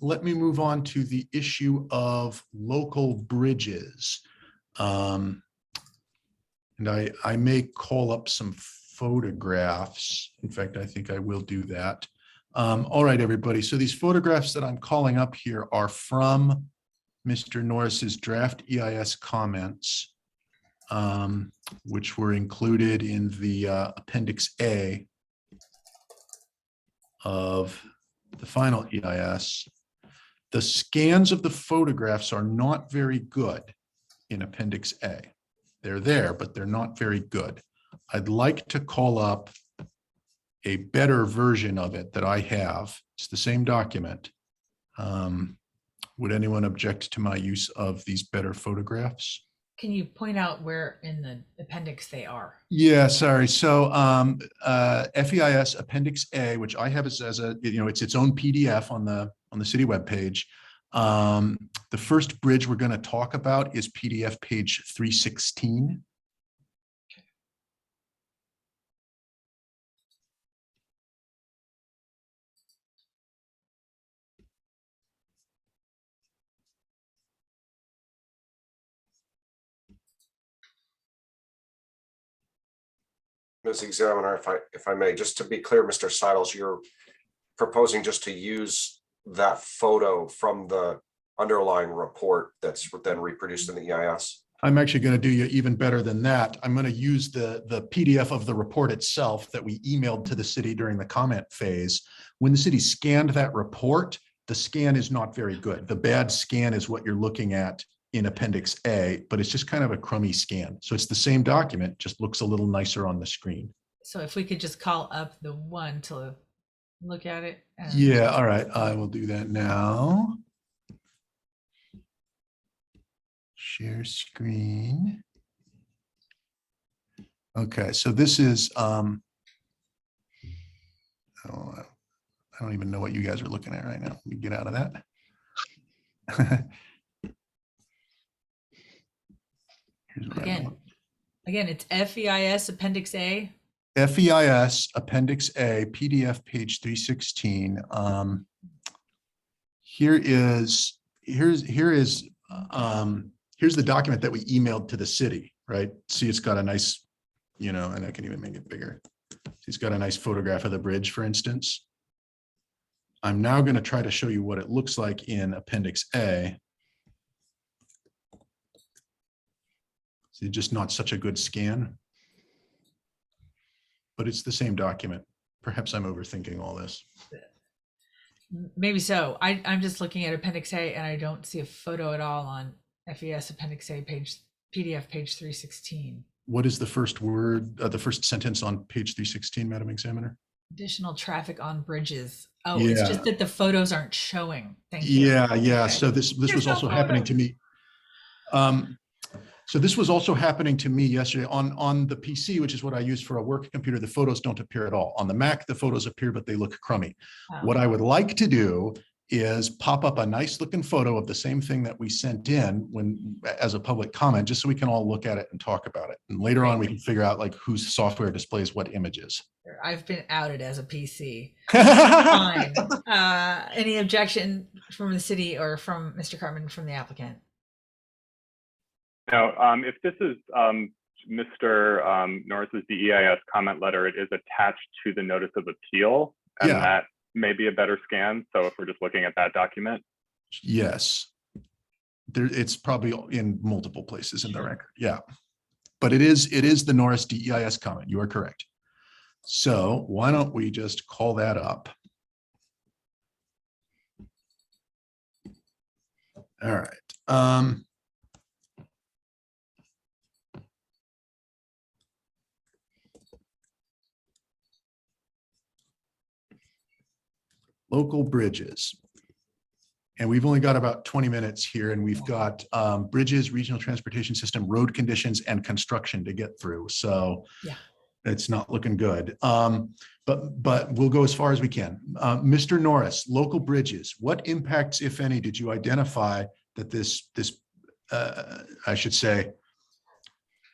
let me move on to the issue of local bridges. And I may call up some photographs. In fact, I think I will do that. All right, everybody. So these photographs that I'm calling up here are from Mr. Norris's draft EIS comments, which were included in the Appendix A of the final EIS. The scans of the photographs are not very good in Appendix A. They're there, but they're not very good. I'd like to call up a better version of it that I have. It's the same document. Would anyone object to my use of these better photographs? Can you point out where in the appendix they are? Yeah, sorry. So FEIS Appendix A, which I have as a, it's its own PDF on the city webpage. The first bridge we're going to talk about is PDF page 316. Ms. Examiner, if I may, just to be clear, Mr. Seidels, you're proposing just to use that photo from the underlying report that's then reproduced in the EIS? I'm actually going to do you even better than that. I'm going to use the PDF of the report itself that we emailed to the city during the comment phase. When the city scanned that report, the scan is not very good. The bad scan is what you're looking at in Appendix A, but it's just kind of a crummy scan. So it's the same document, just looks a little nicer on the screen. So if we could just call up the one to look at it. Yeah, all right, I will do that now. Share screen. Okay, so this is, I don't even know what you guys are looking at right now. We get out of that. Here's what I want. Again, it's FEIS Appendix A. FEIS Appendix A, PDF page 316. Here's the document that we emailed to the city, right? See, it's got a nice, and I can even make it bigger. It's got a nice photograph of the bridge, for instance. I'm now going to try to show you what it looks like in Appendix A. See, just not such a good scan, but it's the same document. Perhaps I'm overthinking all this. Maybe so. I'm just looking at Appendix A and I don't see a photo at all on FES Appendix A PDF page 316. What is the first word, the first sentence on page 316, Madam Examiner? Additional traffic on bridges. Oh, it's just that the photos aren't showing. Thank you. Yeah. Okay. So this was also happening to me. So this was also happening to me yesterday on the PC, which is what I use for a work computer. The photos don't appear at all. On the Mac, the photos appear, but they look crummy. Wow. What I would like to do is pop up a nice looking photo of the same thing that we sent in as a public comment, just so we can all look at it and talk about it. And later on, we can figure out like whose software displays what images. I've been outed as a PC. Fine. Any objection from the city or from Mr. Cartman from the applicant? No, if this is Mr. Norris's DEIS comment letter, it is attached to the notice of appeal, and that may be a better scan. So if we're just looking at that document. Yes. It's probably in multiple places in the record. Yeah. But it is the Norris DEIS comment. You are correct. So why don't we just call that up? All right. Local bridges. And we've only got about 20 minutes here, and we've got bridges, regional transportation system, road conditions, and construction to get through. So it's not looking good. But we'll go as far as we can. Mr. Norris, local bridges, what impacts, if any, did you identify that I should say,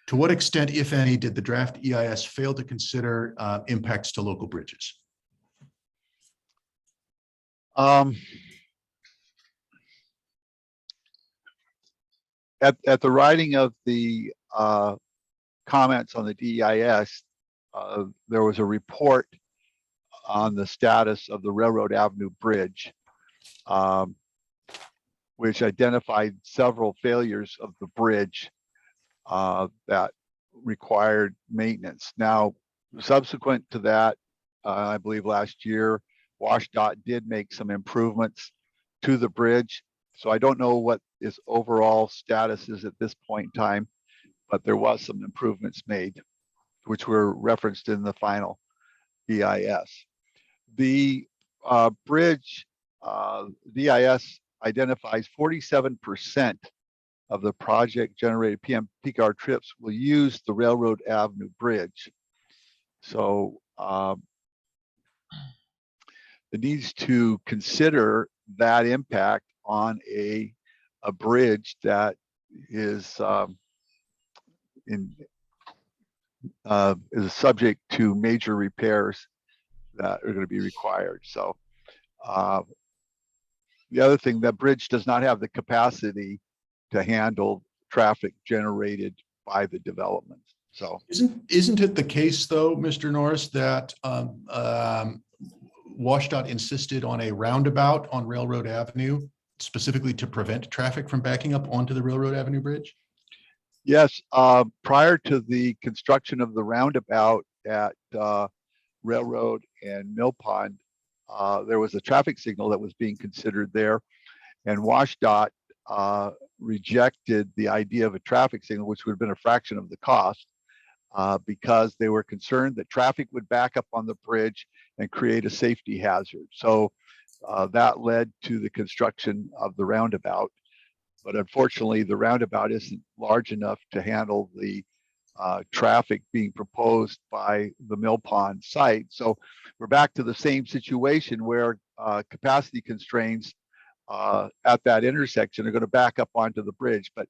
to what extent, if any, did the draft EIS fail to consider impacts to local bridges? At the writing of the comments on the DEIS, there was a report on the status of the Railroad Avenue Bridge, which identified several failures of the bridge that required maintenance. Now, subsequent to that, I believe last year, WashDOT did make some improvements to the bridge. So I don't know what its overall status is at this point in time, but there was some improvements made, which were referenced in the final EIS. The bridge, DIS identifies 47% of the project generated PM peak hour trips will use the Railroad Avenue Bridge. So it needs to consider that impact on a bridge that is subject to major repairs that are going to be required. So the other thing, that bridge does not have the capacity to handle traffic generated by the development. So Isn't it the case though, Mr. Norris, that WashDOT insisted on a roundabout on Railroad Avenue specifically to prevent traffic from backing up onto the Railroad Avenue Bridge? yes, prior to the construction of the roundabout at Railroad and Mill Pond, there was a traffic signal that was being considered there, and WashDOT rejected the idea of a traffic signal, which would have been a fraction of the cost, because they were concerned that traffic would back up on the bridge and create a safety hazard. So that led to the construction of the roundabout. But unfortunately, the roundabout isn't large enough to handle the traffic being proposed by the Mill Pond site. So we're back to the same situation where capacity constraints at that intersection are going to back up onto the bridge. But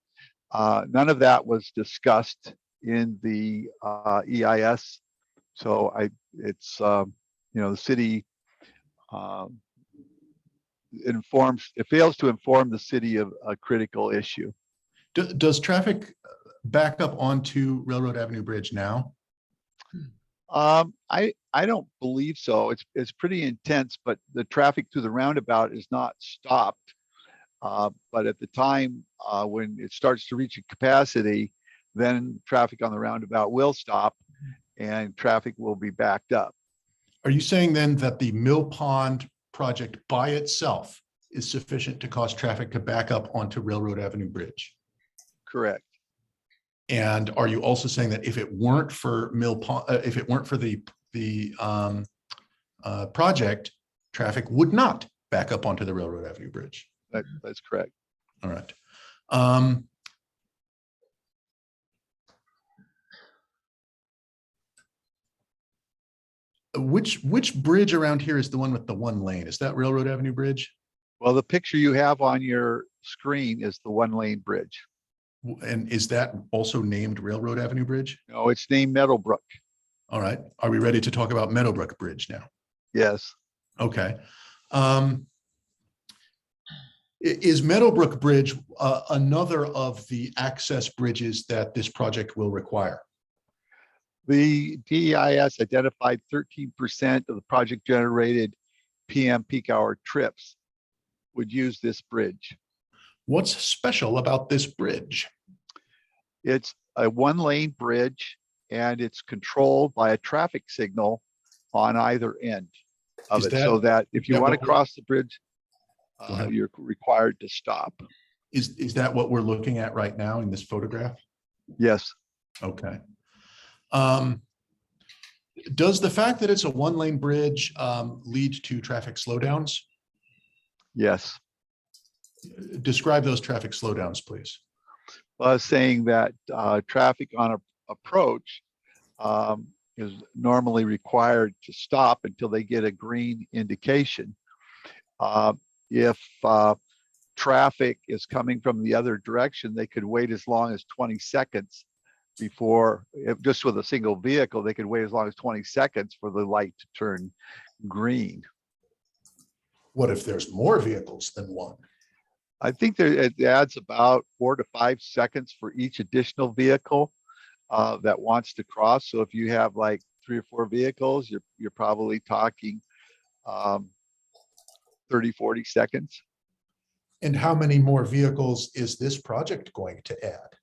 none of that was discussed in the EIS. So it's the city fails to inform the city of a critical issue. Does traffic back up onto Railroad Avenue Bridge now? I don't believe so. It's pretty intense, but the traffic through the roundabout is not stopped. But at the time when it starts to reach a capacity, then traffic on the roundabout will stop and traffic will be backed up. Are you saying then that the Mill Pond project by itself is sufficient to cause traffic to back up onto Railroad Avenue Bridge? Correct. And are you also saying that if it weren't for Mill Pond, if it weren't for the project, traffic would not back up onto the Railroad Avenue Bridge? That's correct. All right. Which bridge around here is the one with the one lane? Is that Railroad Avenue Bridge? Well, the picture you have on your screen is the one-lane bridge. And is that also named Railroad Avenue Bridge? No, it's named Meadowbrook. All right. Are we ready to talk about Meadowbrook Bridge now? Yes. Okay. Is Meadowbrook Bridge another of the access bridges that this project will require? The DEIS identified 13% of the project generated PM peak hour trips would use this bridge. What's special about this bridge? It's a one-lane bridge and it's controlled by a traffic signal on either end of it, so that if you want to cross the bridge, you're required to stop. Is that what we're looking at right now in this photograph? Yes. Okay. Does the fact that it's a one-lane bridge lead to traffic slowdowns? Yes. Describe those traffic slowdowns, please. Well, I was saying that traffic on an approach is normally required to stop until they get a green indication. If traffic is coming from the other direction, they could wait as long as 20 seconds before, just with a single vehicle, they could wait as long as 20 seconds for the light to turn green. What if there's more vehicles than one? I think it adds about 4 to 5 seconds for each additional vehicle that wants to cross. So if you have like 3 or 4 vehicles, you're probably talking 30, 40 seconds. And how many more vehicles is this project going to add?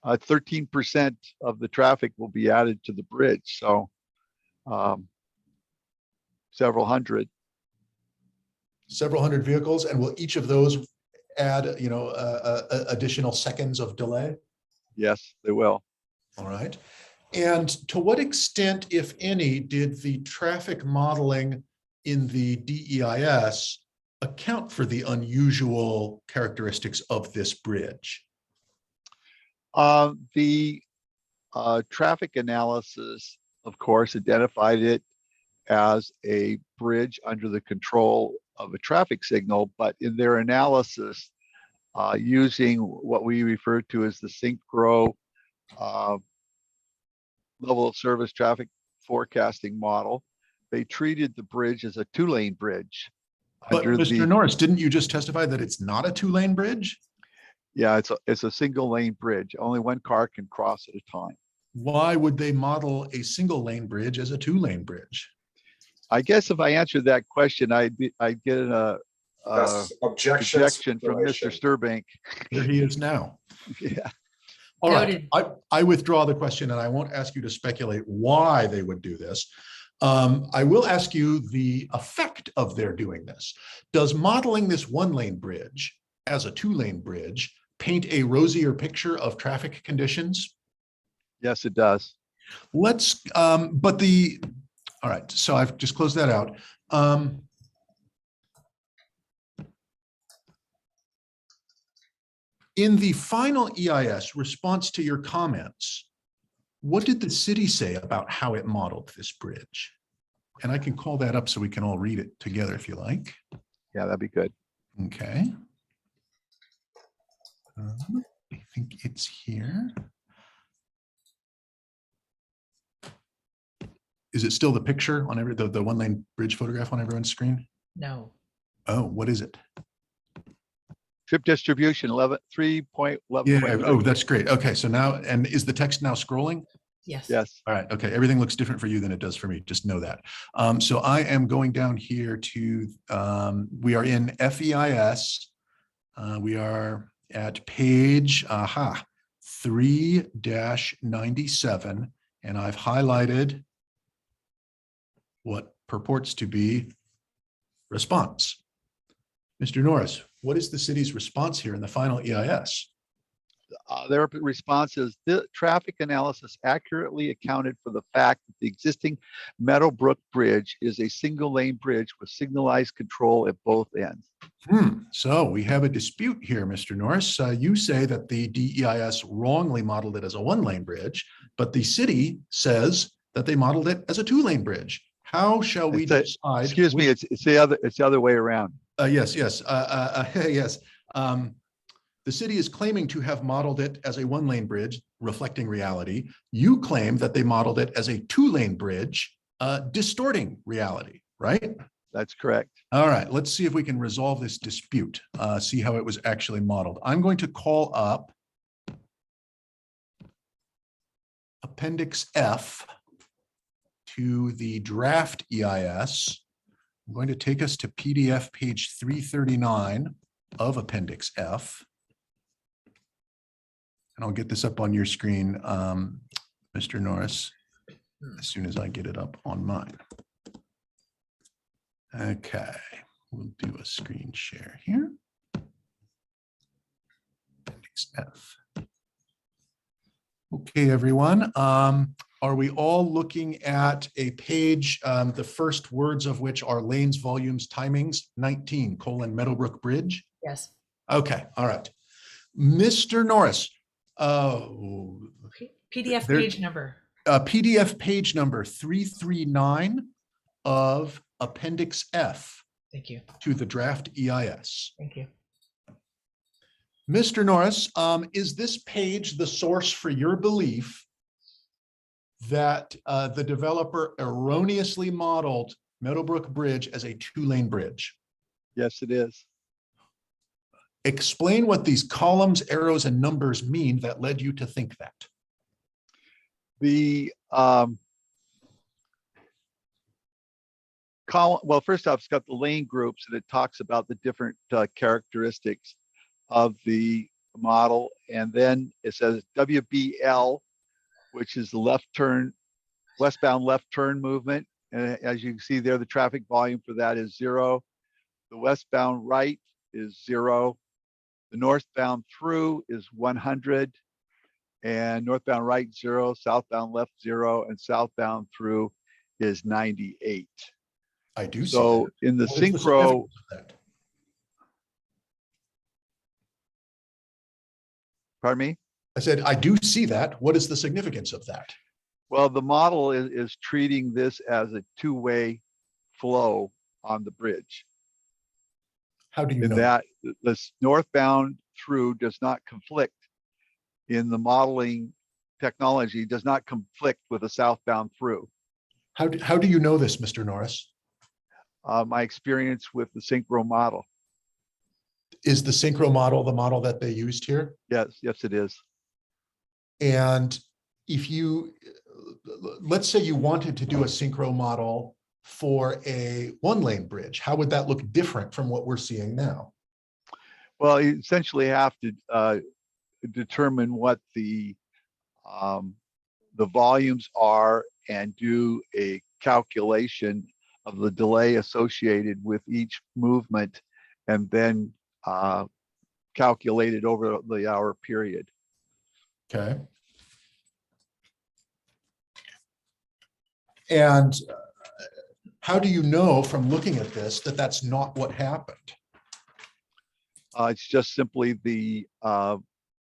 13% of the traffic will be added to the bridge. So several hundred. Several hundred vehicles, and will each of those add, additional seconds of delay? Yes, they will. All right. And to what extent, if any, did the traffic modeling in the DEIS account for the unusual characteristics of this bridge? The traffic analysis, of course, identified it as a bridge under the control of a traffic signal, but in their analysis, using what we refer to as the SYNCHRO level of service traffic forecasting model, they treated the bridge as a 2-lane bridge. But Mr. Norris, didn't you just testify that it's not a 2-lane bridge? Yeah, it's a single lane bridge. Only one car can cross at a time. Why would they model a single lane bridge as a 2-lane bridge? I guess if I answered that question, I'd get a That's objection from Mr. Sturbank. Here he is now. Yeah. All right, I withdraw the question and I won't ask you to speculate why they would do this. I will ask you the effect of their doing this. Does modeling this 1-lane bridge as a 2-lane bridge paint a rosier picture of traffic conditions? Yes, it does. Let's, all right, so I've just closed that out. In the final EIS response to your comments, what did the city say about how it modeled this bridge? And I can call that up so we can all read it together if you like. Yeah, that'd be good. Okay. I think it's here. Is it still the picture on the 1-lane bridge photograph on everyone's screen? No. Oh, what is it? Trip distribution 3.11. Yeah. Oh, that's great. Okay. So now, and is the text now scrolling? Yes. Yes. All right. Okay. Everything looks different for you than it does for me. Just know that. So I am going down here to, we are in FEIS. We are at page 3-97, and I've highlighted what purports to be response. Mr. Norris, what is the city's response here in the final EIS? Their response is the traffic analysis accurately accounted for the fact that the existing Meadowbrook Bridge is a single lane bridge with signalized control at both ends. So we have a dispute here, Mr. Norris. You say that the DEIS wrongly modeled it as a 1-lane bridge, but the city says that they modeled it as a 2-lane bridge. How shall we decide? Excuse me, it's the other way around. Yes. Yes. The city is claiming to have modeled it as a 1-lane bridge, reflecting reality. You claim that they modeled it as a 2-lane bridge, distorting reality, right? That's correct. All right, let's see if we can resolve this dispute, see how it was actually modeled. I'm going to call up Appendix F to the draft EIS. I'm going to take us to PDF page 339 of Appendix F. And I'll get this up on your screen, Mr. Norris, as soon as I get it up on mine. Okay, we'll do a screen share here. Appendix F. Okay, everyone. Are we all looking at a page, the first words of which are lanes, volumes, timings, 19, Meadowbrook Bridge? Yes. Okay, all right. Mr. Norris. PDF page number. PDF page number 339 of Appendix F. Thank you. To the draft EIS. Thank you. Mr. Norris, is this page the source for your belief that the developer erroneously modeled Meadowbrook Bridge as a 2-lane bridge? Yes, it is. Explain what these columns, arrows, and numbers mean that led you to think that. The column, well, first off, it's got the lane groups and it talks about the different characteristics of the model. And then it says WBL, which is the left turn, westbound left turn movement. And as you can see there, the traffic volume for that is 0. The westbound right is 0. The northbound through is 100. and northbound right 0, southbound left 0, and southbound through is 98. I do see So that. in the What is the synchro, significance of that? pardon me? I said, I do see that. What is the significance of that? Well, the model is treating this as a two-way flow on the bridge. How do you In know? that this northbound through does not conflict in the modeling technology, does not conflict with a southbound through. How do you know this, Mr. Norris? My experience with the synchro model. Is the synchro model the model that they used here? Yes, yes, it is. And if you, let's say you wanted to do a synchro model for a one-lane bridge, how would that look different from what we're seeing now? Well, you essentially have to determine what the volumes are and do a calculation of the delay associated with each movement, and then calculate it over the hour period. Okay. And how do you know from looking at this that that's not what happened? It's just simply the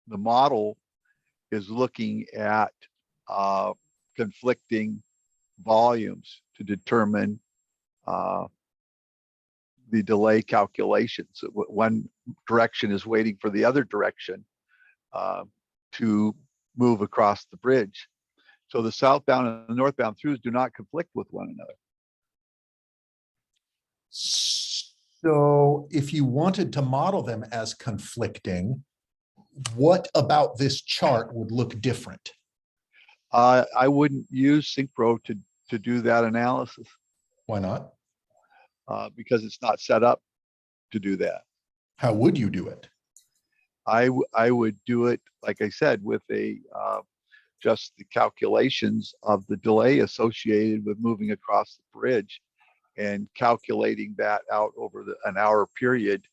model is looking at conflicting volumes to determine the delay calculations. One direction is waiting for the other direction to move across the bridge. So the southbound and the northbound throughs do not conflict with one another. So if you wanted to model them as conflicting, what about this chart would look different? I wouldn't use Synchro to do that analysis. Why not? Because it's not set up to do that. How would you do it? I would do it, like I said, with just the calculations of the delay associated with moving across the bridge and calculating that out over an hour period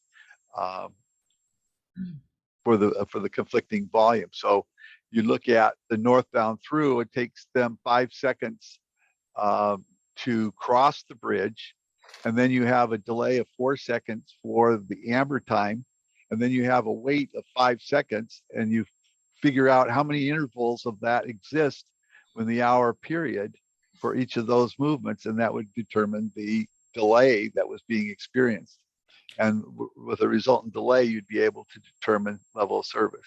for the conflicting volume. So you look at the northbound through, it takes them 5 seconds to cross the bridge. And then you have a delay of 4 seconds for the amber time. And then you have a wait of 5 seconds, and you figure out how many intervals of that exist in the hour period for each of those movements. And that would determine the delay that was being experienced. And with a resultant delay, you'd be able to determine level of service.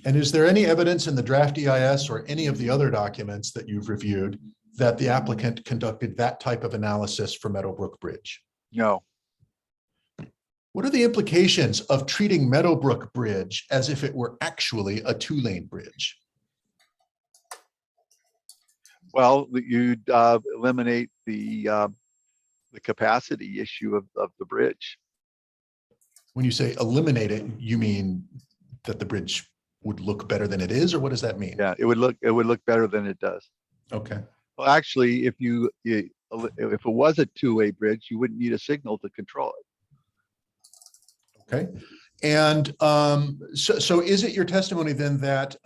And is there any evidence in the draft EIS or any of the other documents that you've reviewed that the applicant conducted that type of analysis for Meadowbrook Bridge? No. What are the implications of treating Meadowbrook Bridge as if it were actually a 2-lane bridge? Well, you'd eliminate the capacity issue of the bridge. When you say eliminate it, you mean that the bridge would look better than it is, or what does that mean? Yeah, it would look better than it does. Okay. Well, actually, if it was a two-way bridge, you wouldn't need a signal to control it. Okay. And so is it your testimony then that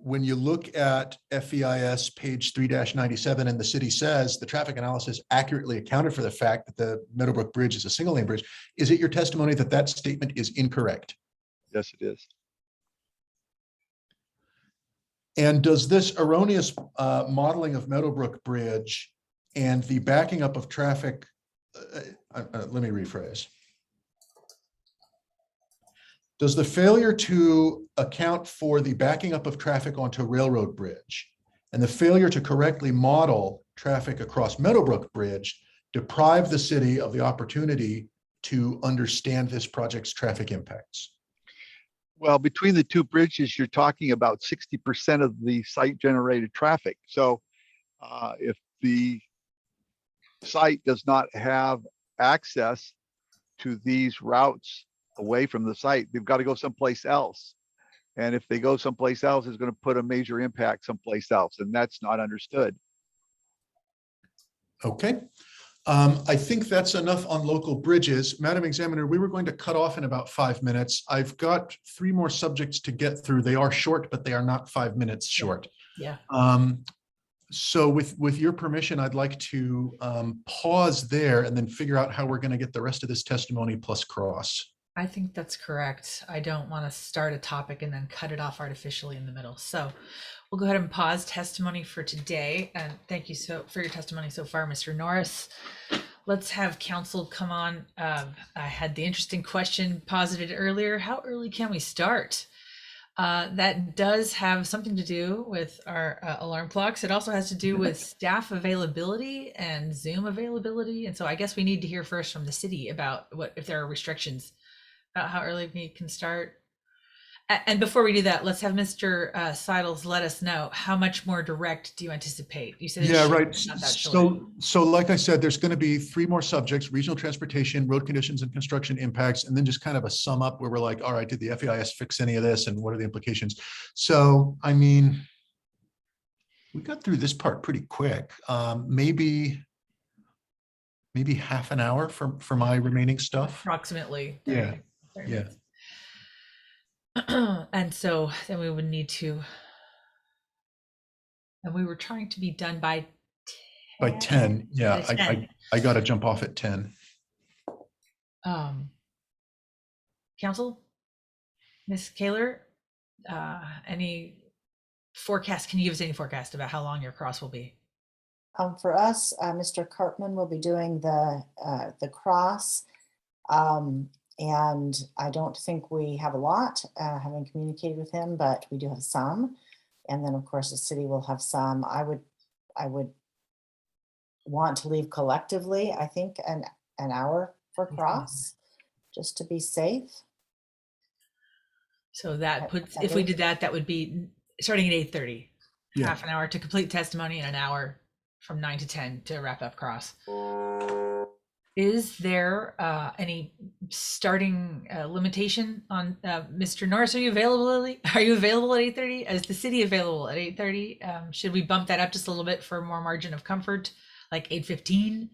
when you look at FEIS page 3-97 and the city says the traffic analysis accurately accounted for the fact that the Meadowbrook Bridge is a single lane bridge, is it your testimony that that statement is incorrect? Yes, it is. And does this erroneous modeling of Meadowbrook Bridge and the backing up of traffic, let me rephrase. Does the failure to account for the backing up of traffic onto Railroad Bridge and the failure to correctly model traffic across Meadowbrook Bridge deprive the city of the opportunity to understand this project's traffic impacts? Well, between the two bridges, you're talking about 60% of the site generated traffic. So if the site does not have access to these routes away from the site, they've got to go someplace else. And if they go someplace else, it's going to put a major impact someplace else. And that's not understood. Okay. I think that's enough on local bridges. Madam Examiner, we were going to cut off in about 5 minutes. I've got 3 more subjects to get through. They are short, but they are not 5 minutes short. Yeah. So with your permission, I'd like to pause there and then figure out how we're going to get the rest of this testimony plus cross. I think that's correct. I don't want to start a topic and then cut it off artificially in the middle. So we'll go ahead and pause testimony for today. And thank you for your testimony so far, Mr. Norris. Let's have council come on. I had the interesting question posited earlier. How early can we start? That does have something to do with our alarm clocks. It also has to do with staff availability and Zoom availability. And so I guess we need to hear first from the city about if there are restrictions about how early we can start. And before we do that, let's have Mr. Seidels let us know how much more direct do you anticipate? You said Yeah, right. Not that short. So like I said, there's going to be 3 more subjects: regional transportation, road conditions and construction impacts, and then just kind of a sum up where we're like, all right, did the FEIS fix any of this and what are the implications? So, I mean, we got through this part pretty quick. Maybe half an hour for my remaining stuff. Approximately. Yeah. 30 Yeah. minutes. And so then we would need to, and we were trying to be done by 10. By 10, yeah, By 10. I got to jump off at 10. Council, Ms. Kaler, any forecast? Can you give us any forecast about how long your cross will be? For us, Mr. Cartman will be doing the cross. And I don't think we have a lot, having communicated with him, but we do have some. And then of course the city will have some. I would want to leave collectively, I think an hour for cross, just to be safe. So that puts, if we did that, that would be starting at 8:30, Yeah. half an hour to complete testimony and an hour from 9 to 10 to wrap up cross. Is there any starting limitation on Mr. Norris? Are you available? Are you available at 8:30? Is the city available at 8:30? Should we bump that up just a little bit for more margin of comfort, like 8:15,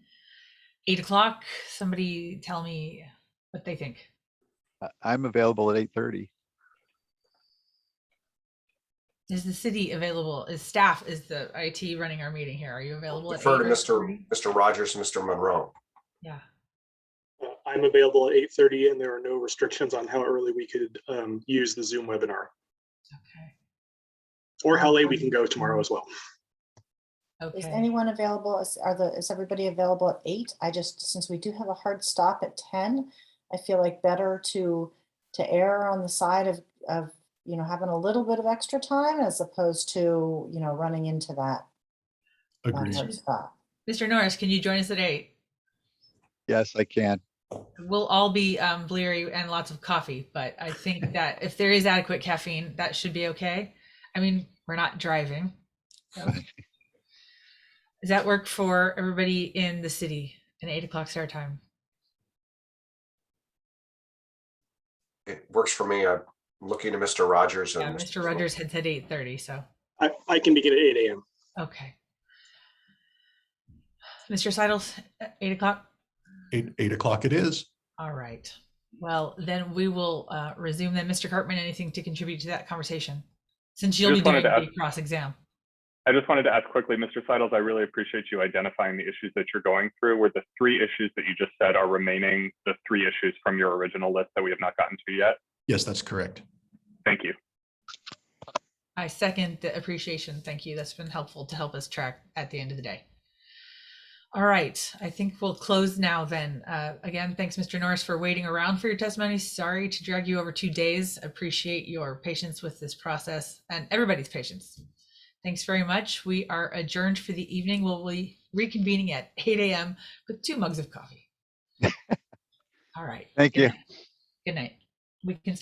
8 o'clock? Somebody tell me what they think. I'm available at 8:30. Is the city available? Is staff, is the IT running our meeting here? Are you available at Defer to 8:30? Mr. Rogers and Mr. Monroe. Yeah. I'm available at 8:30 and there are no restrictions on how early we could use the Zoom webinar Okay. or how late we can go tomorrow as well. Okay. Is anyone available? Is everybody available at 8? Since we do have a hard stop at 10, I feel like better to err on the side of having a little bit of extra time as opposed to, running into that Agreed. hard stop. Mr. Norris, can you join us at 8? Yes, I can. We'll all be bleary and lots of coffee, but I think that if there is adequate caffeine, that should be okay. I mean, we're not driving. So. Does that work for everybody in the city? An 8 o'clock start time? It works for me. I'm looking to Mr. Rogers. Yeah, And Mr. Rogers had said 8:30, so. I can begin at 8 a.m. Okay. Mr. Seidels, 8 o'clock? 8 o'clock it is. All right. Well, then we will resume then. Mr. Cartman, anything to contribute to that conversation? Since you'll be doing the cross exam. I just wanted to ask quickly, Mr. Seidels, I really appreciate you identifying the issues that you're going through. Were the 3 issues that you just said are remaining the 3 issues from your original list that we have not gotten to yet? Yes, that's correct. Thank you. I second the appreciation. Thank you. That's been helpful to help us track at the end of the day. All right. I think we'll close now then. Again, thanks, Mr. Norris, for waiting around for your testimony. Sorry to drag you over 2 days. Appreciate your patience with this process and everybody's patience. Thanks very much. We are adjourned for the evening. We'll be reconvening at 8 a.m. with 2 mugs of coffee. All right. Thank you. Good night. We can